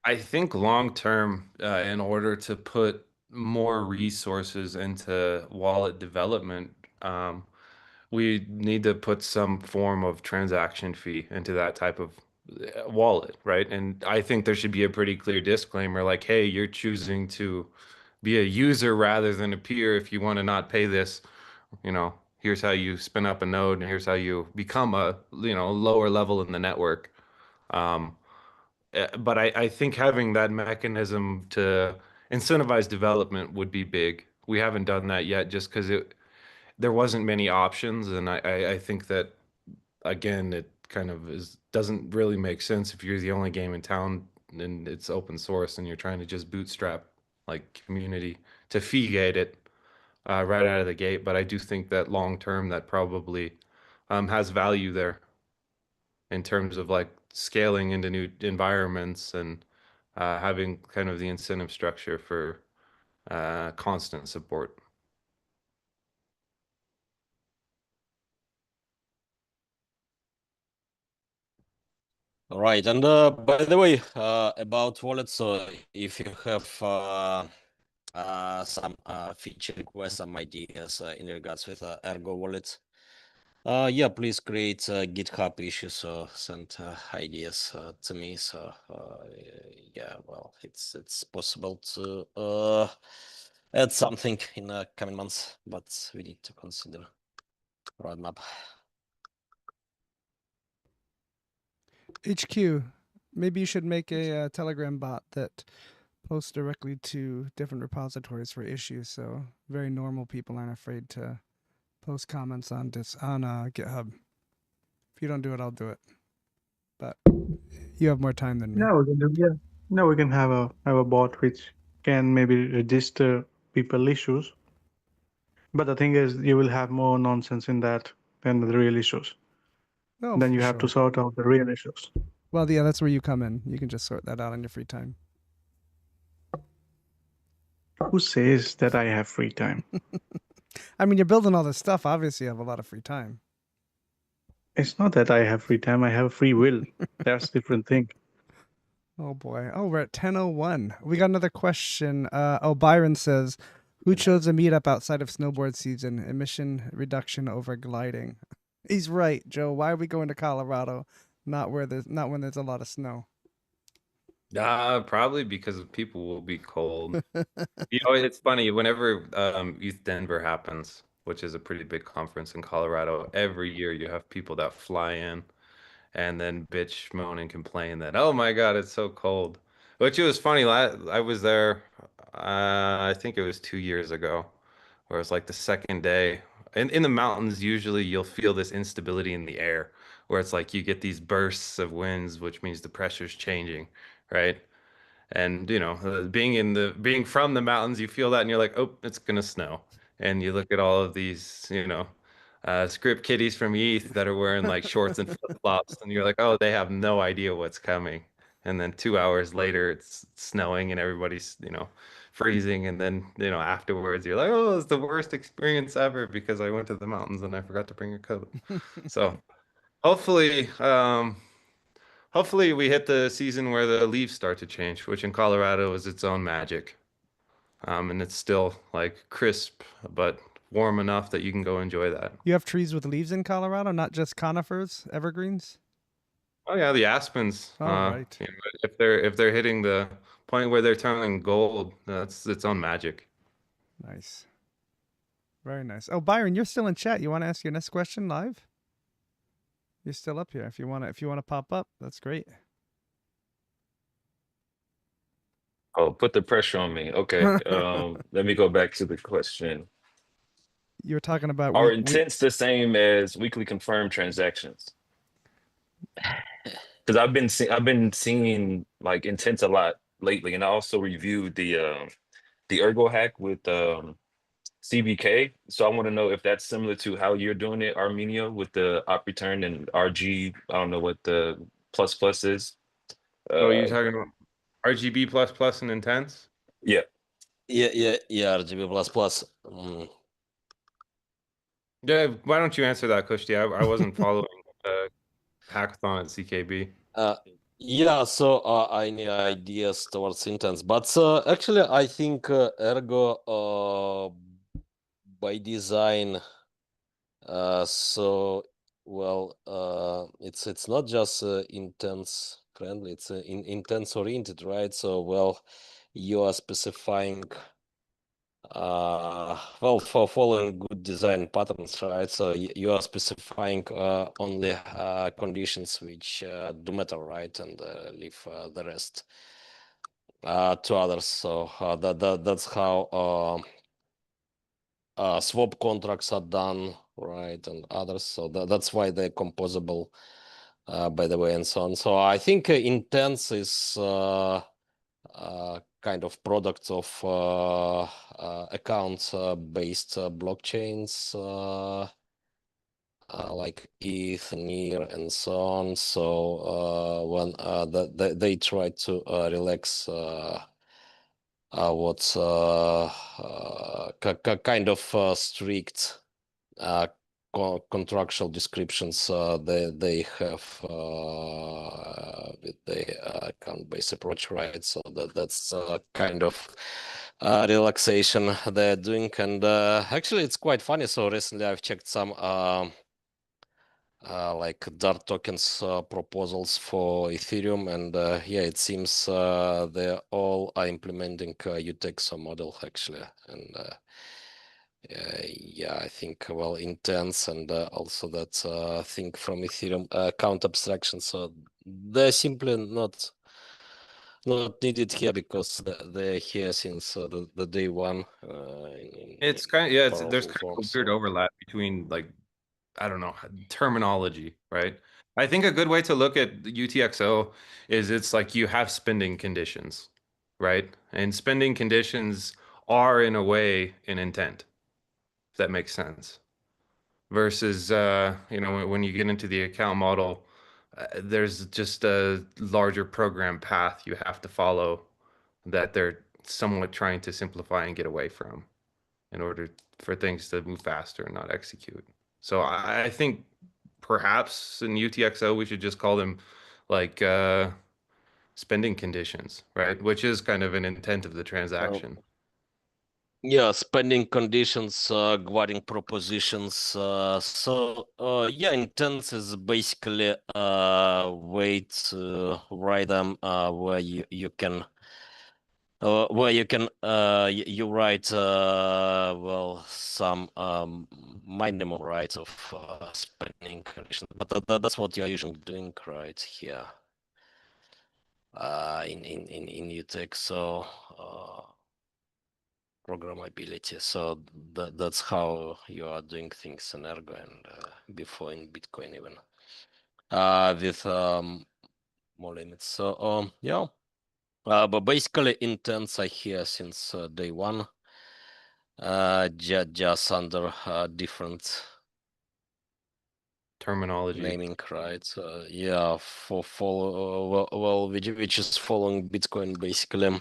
I think long term, in order to put more resources into wallet development, we need to put some form of transaction fee into that type of wallet, right? And I think there should be a pretty clear disclaimer like, hey, you're choosing to be a user rather than a peer. If you want to not pay this, here's how you spin up a node and here's how you become a, lower level in the network. Um, but I think having that mechanism to incentivize development would be big. We haven't done that yet just because there wasn't many options, and I think that again it kind of doesn't really make sense if you're the only game in town and it's open source and you're trying to just bootstrap like community to fee gate it right out of the gate. But I do think that long term that probably has value there in terms of like scaling into new environments and having kind of the incentive structure for constant support. All right, and by the way, about wallets, so if you have some feature requests, some ideas in regards with Ergo wallets, yeah, please create GitHub issues, so send ideas to me. So yeah, well, it's possible to add something in the coming months, but we need to consider roadmap. HQ, maybe you should make a Telegram bot that posts directly to different repositories for issues, so very normal people aren't afraid to post comments on GitHub. If you don't do it, I'll do it. But you have more time than me. Yeah, we can do. Yeah, no, we can have a bot which can maybe register people issues. But the thing is, you will have more nonsense in that than the real issues. Oh, Then you for have to sure. sort out the real issues. Well, yeah, that's where you come in. You can just sort that out on your free time. Who says that I have free time? I mean, you're building all this stuff. Obviously, you have a lot of free time. It's not that I have free time. I have free will. That's a different thing. Oh boy. Oh, we're at 10:01. We got another question. Byron says, "Who chose a meetup outside of snowboard season? Emission reduction over gliding." He's right, Joe. Why are we going to Colorado? Not when there's a lot of snow. Probably because people will be cold. It's funny, whenever Youth Denver happens, which is a pretty big conference in Colorado, every year you have people that fly in and then bitch, moan, and complain that, oh my God, it's so cold. Which it was funny. I was there, I think it was 2 years ago, where it was like the second day. In the mountains, usually you'll feel this instability in the air, where it's like you get these bursts of winds, which means the pressure's changing, right? And being from the mountains, you feel that, and you're like, oh, it's gonna snow. And you look at all of these, script kiddies from ETH that are wearing like shorts and flip-flops, and you're like, oh, they have no idea what's coming. And then 2 hours later, it's snowing and everybody's, freezing. And then, afterwards, you're like, oh, it's the worst experience ever because I went to the mountains and I forgot to bring a coat. So hopefully, hopefully we hit the season where the leaves start to change, which in Colorado is its own magic. And it's still like crisp, but warm enough that you can go enjoy that. You have trees with leaves in Colorado, not just conifers, evergreens? Oh yeah, the aspens. Oh, right. If they're hitting the point where they're turning gold, that's its own magic. Nice. Very nice. Oh, Byron, you're still in chat. You want to ask your next question live? You're still up here. If you want to pop up, that's great. Oh, put the pressure on me. Okay. Let me go back to the question. You were talking about Are intents the same as weekly confirmed transactions? Because I've been seeing like intents a lot lately, and I also reviewed the Ergo hack with CBK. So I want to know if that's similar to how you're doing it, Armenia, with the op return and RG. I don't know what the plus is. Oh, you're talking about RGB plus and intents? Yeah, RGB plus. Yeah, why don't you answer that, Kushti? I wasn't following the hackathon at CKB. Yeah, so any ideas towards intents, but actually I think Ergo by design, so well, it's not just intents friendly, it's intents oriented, right? So well, you are specifying well, for following good design patterns, right? So you are specifying only conditions which do matter, right? And leave the rest to others. So that's how swap contracts are done, right? And others. So that's why they're composable, by the way, and so on. So I think intents is kind of product of accounts based blockchains like ETH, NEAR, and so on. So when they try to relax what's kind of strict contractual descriptions they have with the account-based approach, right? So that's kind of relaxation they're doing, and actually it's quite funny. So recently I've checked some like Dart tokens proposals for Ethereum, and yeah, it seems they all are implementing UTXO model actually, and yeah, I think well intents and also that thing from Ethereum count abstraction. So they're simply not needed here because they're here since the day one. It's kind of, yeah, there's Powerful kind of form. a weird So overlap between, like, I don't know, terminology, right? I think a good way to look at the UTXO is it's like you have spending conditions, right? And spending conditions are in a way an intent, if that makes sense. Versus, when you get into the account model, there's just a larger program path you have to follow that they're somewhat trying to simplify and get away from in order for things to move faster and not execute. So I think perhaps in UTXO we should just call them like spending conditions, right? Which is kind of an intent of the transaction. yeah, spending conditions, guarding propositions. So yeah, intents is basically a way to write them where you can you write well some minimum rights of spending conditions, but that's what you're usually doing right here in UTEX. So programmability. So that's how you are doing things in Ergo and before in Bitcoin even with more limits. So yeah, but basically intents are here since day one, just under different Terminology. naming, right? Yeah, well, which is following Bitcoin basically.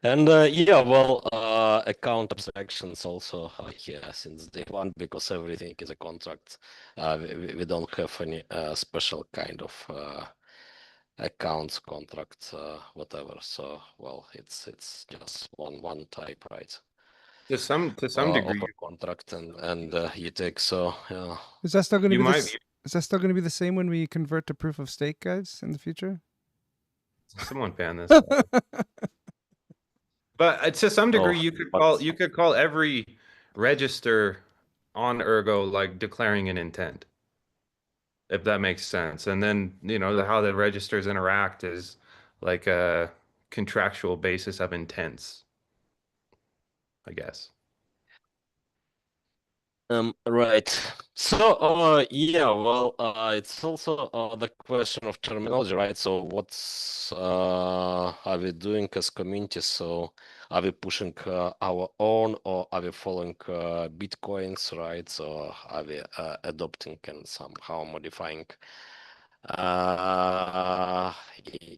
And yeah, well, account abstractions also are here since day one because everything is a contract. We don't have any special kind of accounts contract, whatever. So well, it's just one type, right? To some Of degree, a contract, and you take so yeah. Is that still going to you be might this? Is that still going to be the same when we convert to proof of stake, guys, in the future? someone ban this. But to some degree, Oh, but you could call every register on Ergo like declaring an intent, if that makes sense. And then, how the registers interact is like a contractual basis of intents, I guess. right. So, yeah, well, it's also the question of terminology, right? So, what's are we doing as community? So, are we pushing our own, or are we following Bitcoins, right? So, are we adopting and somehow modifying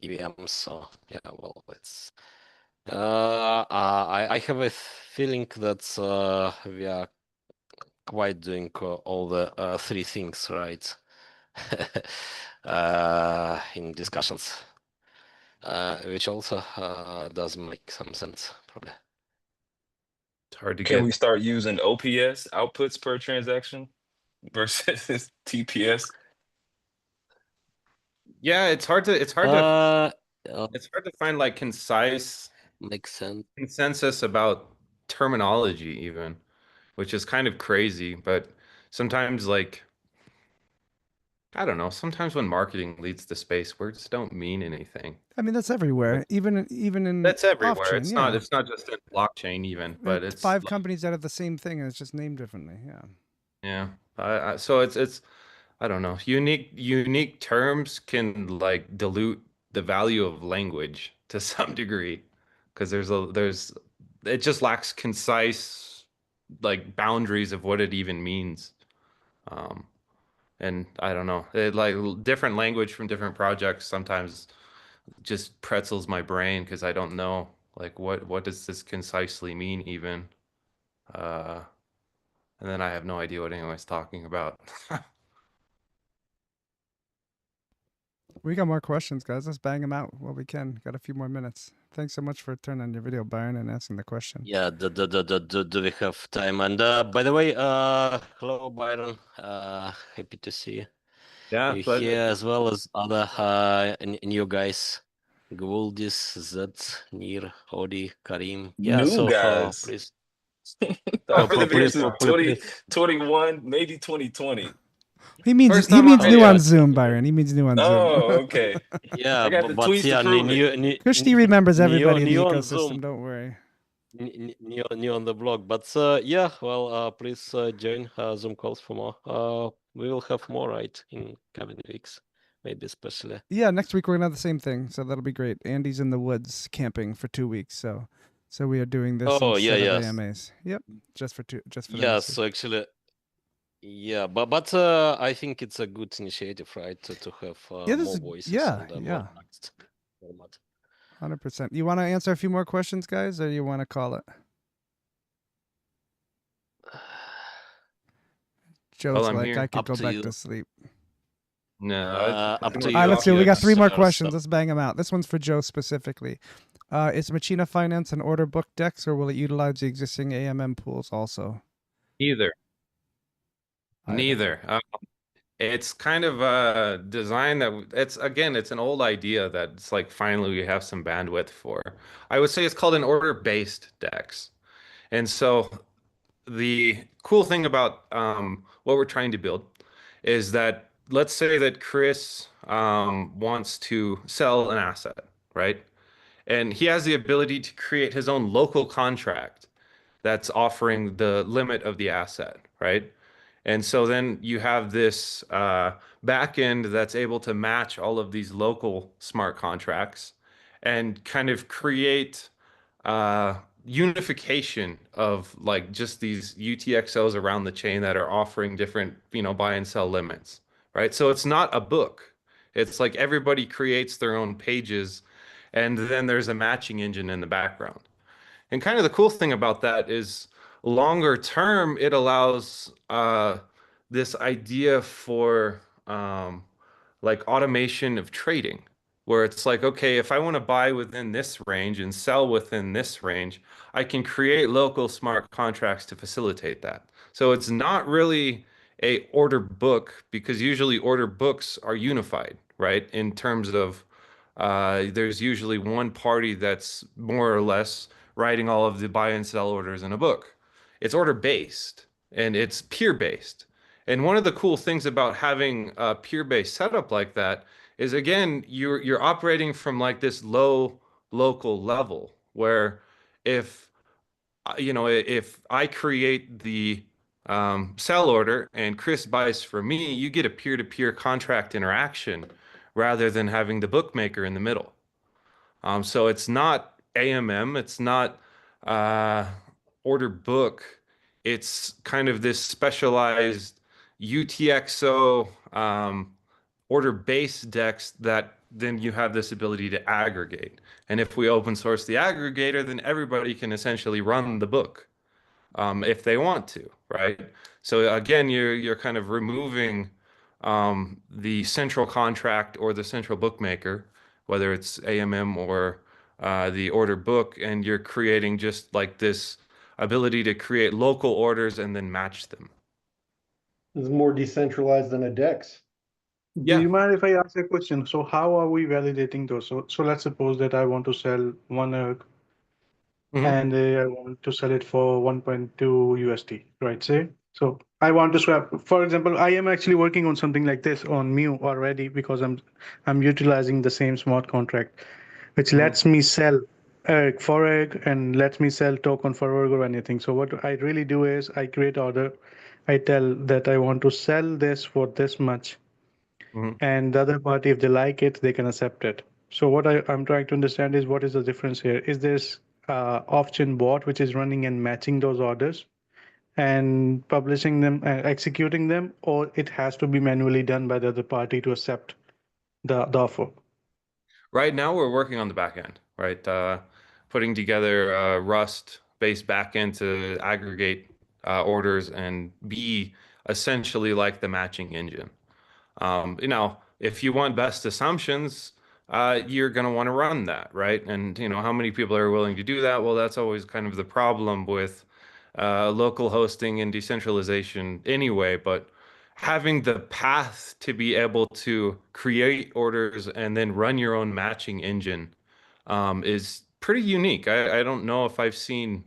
EVM? So, yeah, well, it's. I have a feeling that we are quite doing all the three things right in discussions. which also does make some sense, probably. It's hard to Can get. we start using OPS, outputs per transaction, versus TPS? Yeah, it's hard to it's hard to find like concise Makes sense. consensus about terminology even, which is kind of crazy, but sometimes like I don't know, sometimes when marketing leads the space, words don't mean anything. I mean, that's everywhere, even in That's everywhere. off-chain. It's Yeah, not just in blockchain even, but It's it's 5 like, companies that have the same thing and it's just named differently. Yeah. yeah. So it's I don't know. Unique terms can like dilute the value of language to some degree because there's it just lacks concise like boundaries of what it even means. Um, and I don't know. It like different language from different projects sometimes just pretzels my brain because I don't know like what does this concisely mean even. Uh, and then I have no idea what anyone's talking about. We got more questions, guys. Let's bang them out while we can. Got a few more minutes. Thanks so much for turning on your video, Byron, and asking the question. Yeah, do we have time? And by the way, hello, Byron. Happy to see Yeah, you pleasure. here, as well as other new guys. Gouldis, Zed, Nir, Hodi, Karim. Yeah, New so guys. please, I've been here please, since please. 2021, maybe 2020. He means First time on new video. on Zoom, Byron. He means new on Zoom. Oh, okay. Yeah, I got the but tweets to yeah, prove it. Kushti remembers everybody in the new on ecosystem. Zoom. Don't worry. New on the blog, but yeah, well, please join Zoom calls for more. We will have more, right, in coming weeks, maybe especially. Yeah, next week we're gonna have the same thing, so that'll be great. Andy's in the woods camping for 2 weeks, so we are doing this Oh yeah, instead of yes, AMAs. Yep, just for the yeah. next So actually, yeah, but I think it's a good initiative, right, to have Yeah, this more is- voices yeah, and yeah. more text format. 100%. You want to answer a few more questions, guys, or you want to call it? Joe's I'm like, here. I could Up go to back you. to sleep. No, Up to All you. right, let's see. We got 3 more questions. Stuff. Let's bang them out. This one's for Joe specifically. Is Machina Finance an order book DEX, or will it utilize the existing AMM pools also? Neither. Either. Neither. It's kind of a design that it's an old idea that it's like finally we have some bandwidth for. I would say it's called an order-based DEX. And so the cool thing about what we're trying to build is that let's say that Chris wants to sell an asset, right? And he has the ability to create his own local contract that's offering the limit of the asset, right? And so then you have this backend that's able to match all of these local smart contracts and kind of create unification of like just these UTXOs around the chain that are offering different, buy and sell limits, right? So it's not a book. It's like everybody creates their own pages, and then there's a matching engine in the background. And kind of the cool thing about that is longer term, it allows this idea for like automation of trading, where it's like, okay, if I want to buy within this range and sell within this range, I can create local smart contracts to facilitate that. So it's not really a order book because usually order books are unified, right? In terms of there's usually one party that's more or less writing all of the buy and sell orders in a book. It's order based and it's peer based. And one of the cool things about having a peer-based setup like that is again, you're operating from like this low local level where if if I create the sell order and Chris buys for me, you get a peer-to-peer contract interaction rather than having the bookmaker in the middle. So it's not AMM, it's not uh, order book. It's kind of this specialized UTXO order base DEX that then you have this ability to aggregate. And if we open source the aggregator, then everybody can essentially run the book if they want to, right? So again, you're kind of removing the central contract or the central bookmaker whether it's AMM or the order book, and you're creating just like this ability to create local orders and then match them. It's more decentralized than a DEX. Do Yeah. you mind if I ask a question? So how are we validating those? So let's suppose that I want to sell one ERG Mhm. and I want to sell it for 1.2 USD, right? Say, so I want to swap. For example, I am actually working on something like this on Mu already because I'm utilizing the same smart contract, which Mhm. lets me sell ERG for ERG and lets me sell token for ERG or anything. So what I really do is I create order. I tell that I want to sell this for this much, Mhm. and the other party, if they like it, they can accept it. So what I'm trying to understand is what is the difference here? Is this off-chain bot which is running and matching those orders and publishing them, executing them, or it has to be manually done by the other party to accept the offer? Right now, we're working on the back end, right? Putting together a Rust-based backend to aggregate orders and be essentially like the matching engine. If you want best assumptions, you're going to want to run that, right? And, how many people are willing to do that? Well, that's always kind of the problem with local hosting and decentralization anyway. But having the path to be able to create orders and then run your own matching engine is pretty unique. I don't know if I've seen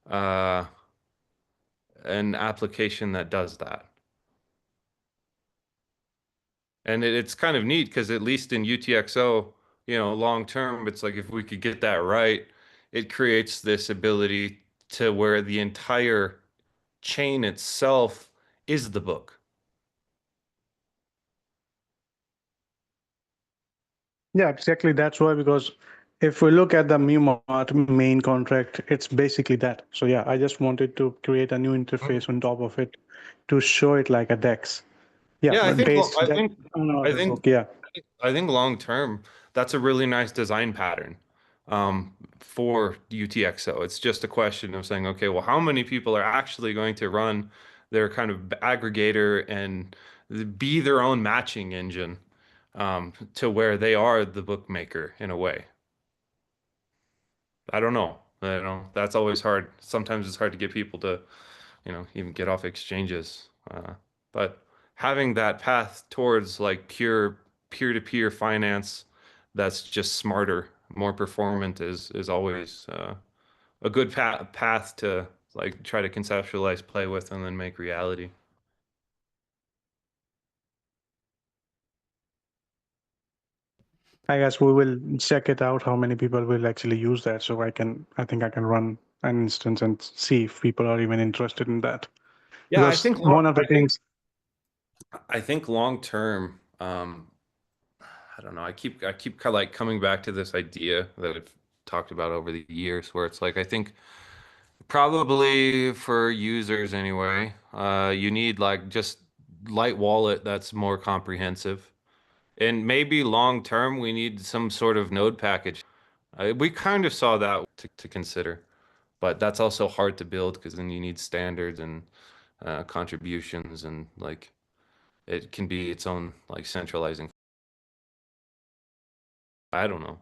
uh, an application that does that. And it's kind of neat because at least in UTXO, long term, it's like if we could get that right, it creates this ability to where the entire chain itself is the book. Yeah, exactly. That's why, because if we look at the MuMart main contract, it's basically that. So yeah, I just wanted to create a new interface on top of it to show it like a DEX. Yeah, Yeah, I but think lo- based that on I order think book. Yeah. I think long term, that's a really nice design pattern for UTXO. It's just a question of saying, okay, well, how many people are actually going to run their kind of aggregator and be their own matching engine to where they are the bookmaker in a way? I don't know. That's always hard. Sometimes it's hard to get people to, even get off exchanges. But having that path towards like pure peer-to-peer finance that's just smarter, more performant is always a good path to like try to conceptualize, play with, and then make reality. I guess we will check it out how many people will actually use that. So I think I can run an instance and see if people are even interested in that. Yeah, Because one of the things, I think long term, I don't know. I keep kind of like coming back to this idea that I've talked about over the years, where it's like I think probably for users anyway, you need like just light wallet that's more comprehensive, and maybe long term we need some sort of node package. We kind of saw that to consider, but that's also hard to build because then you need standards and contributions, and like it can be its own like centralizing. I don't know.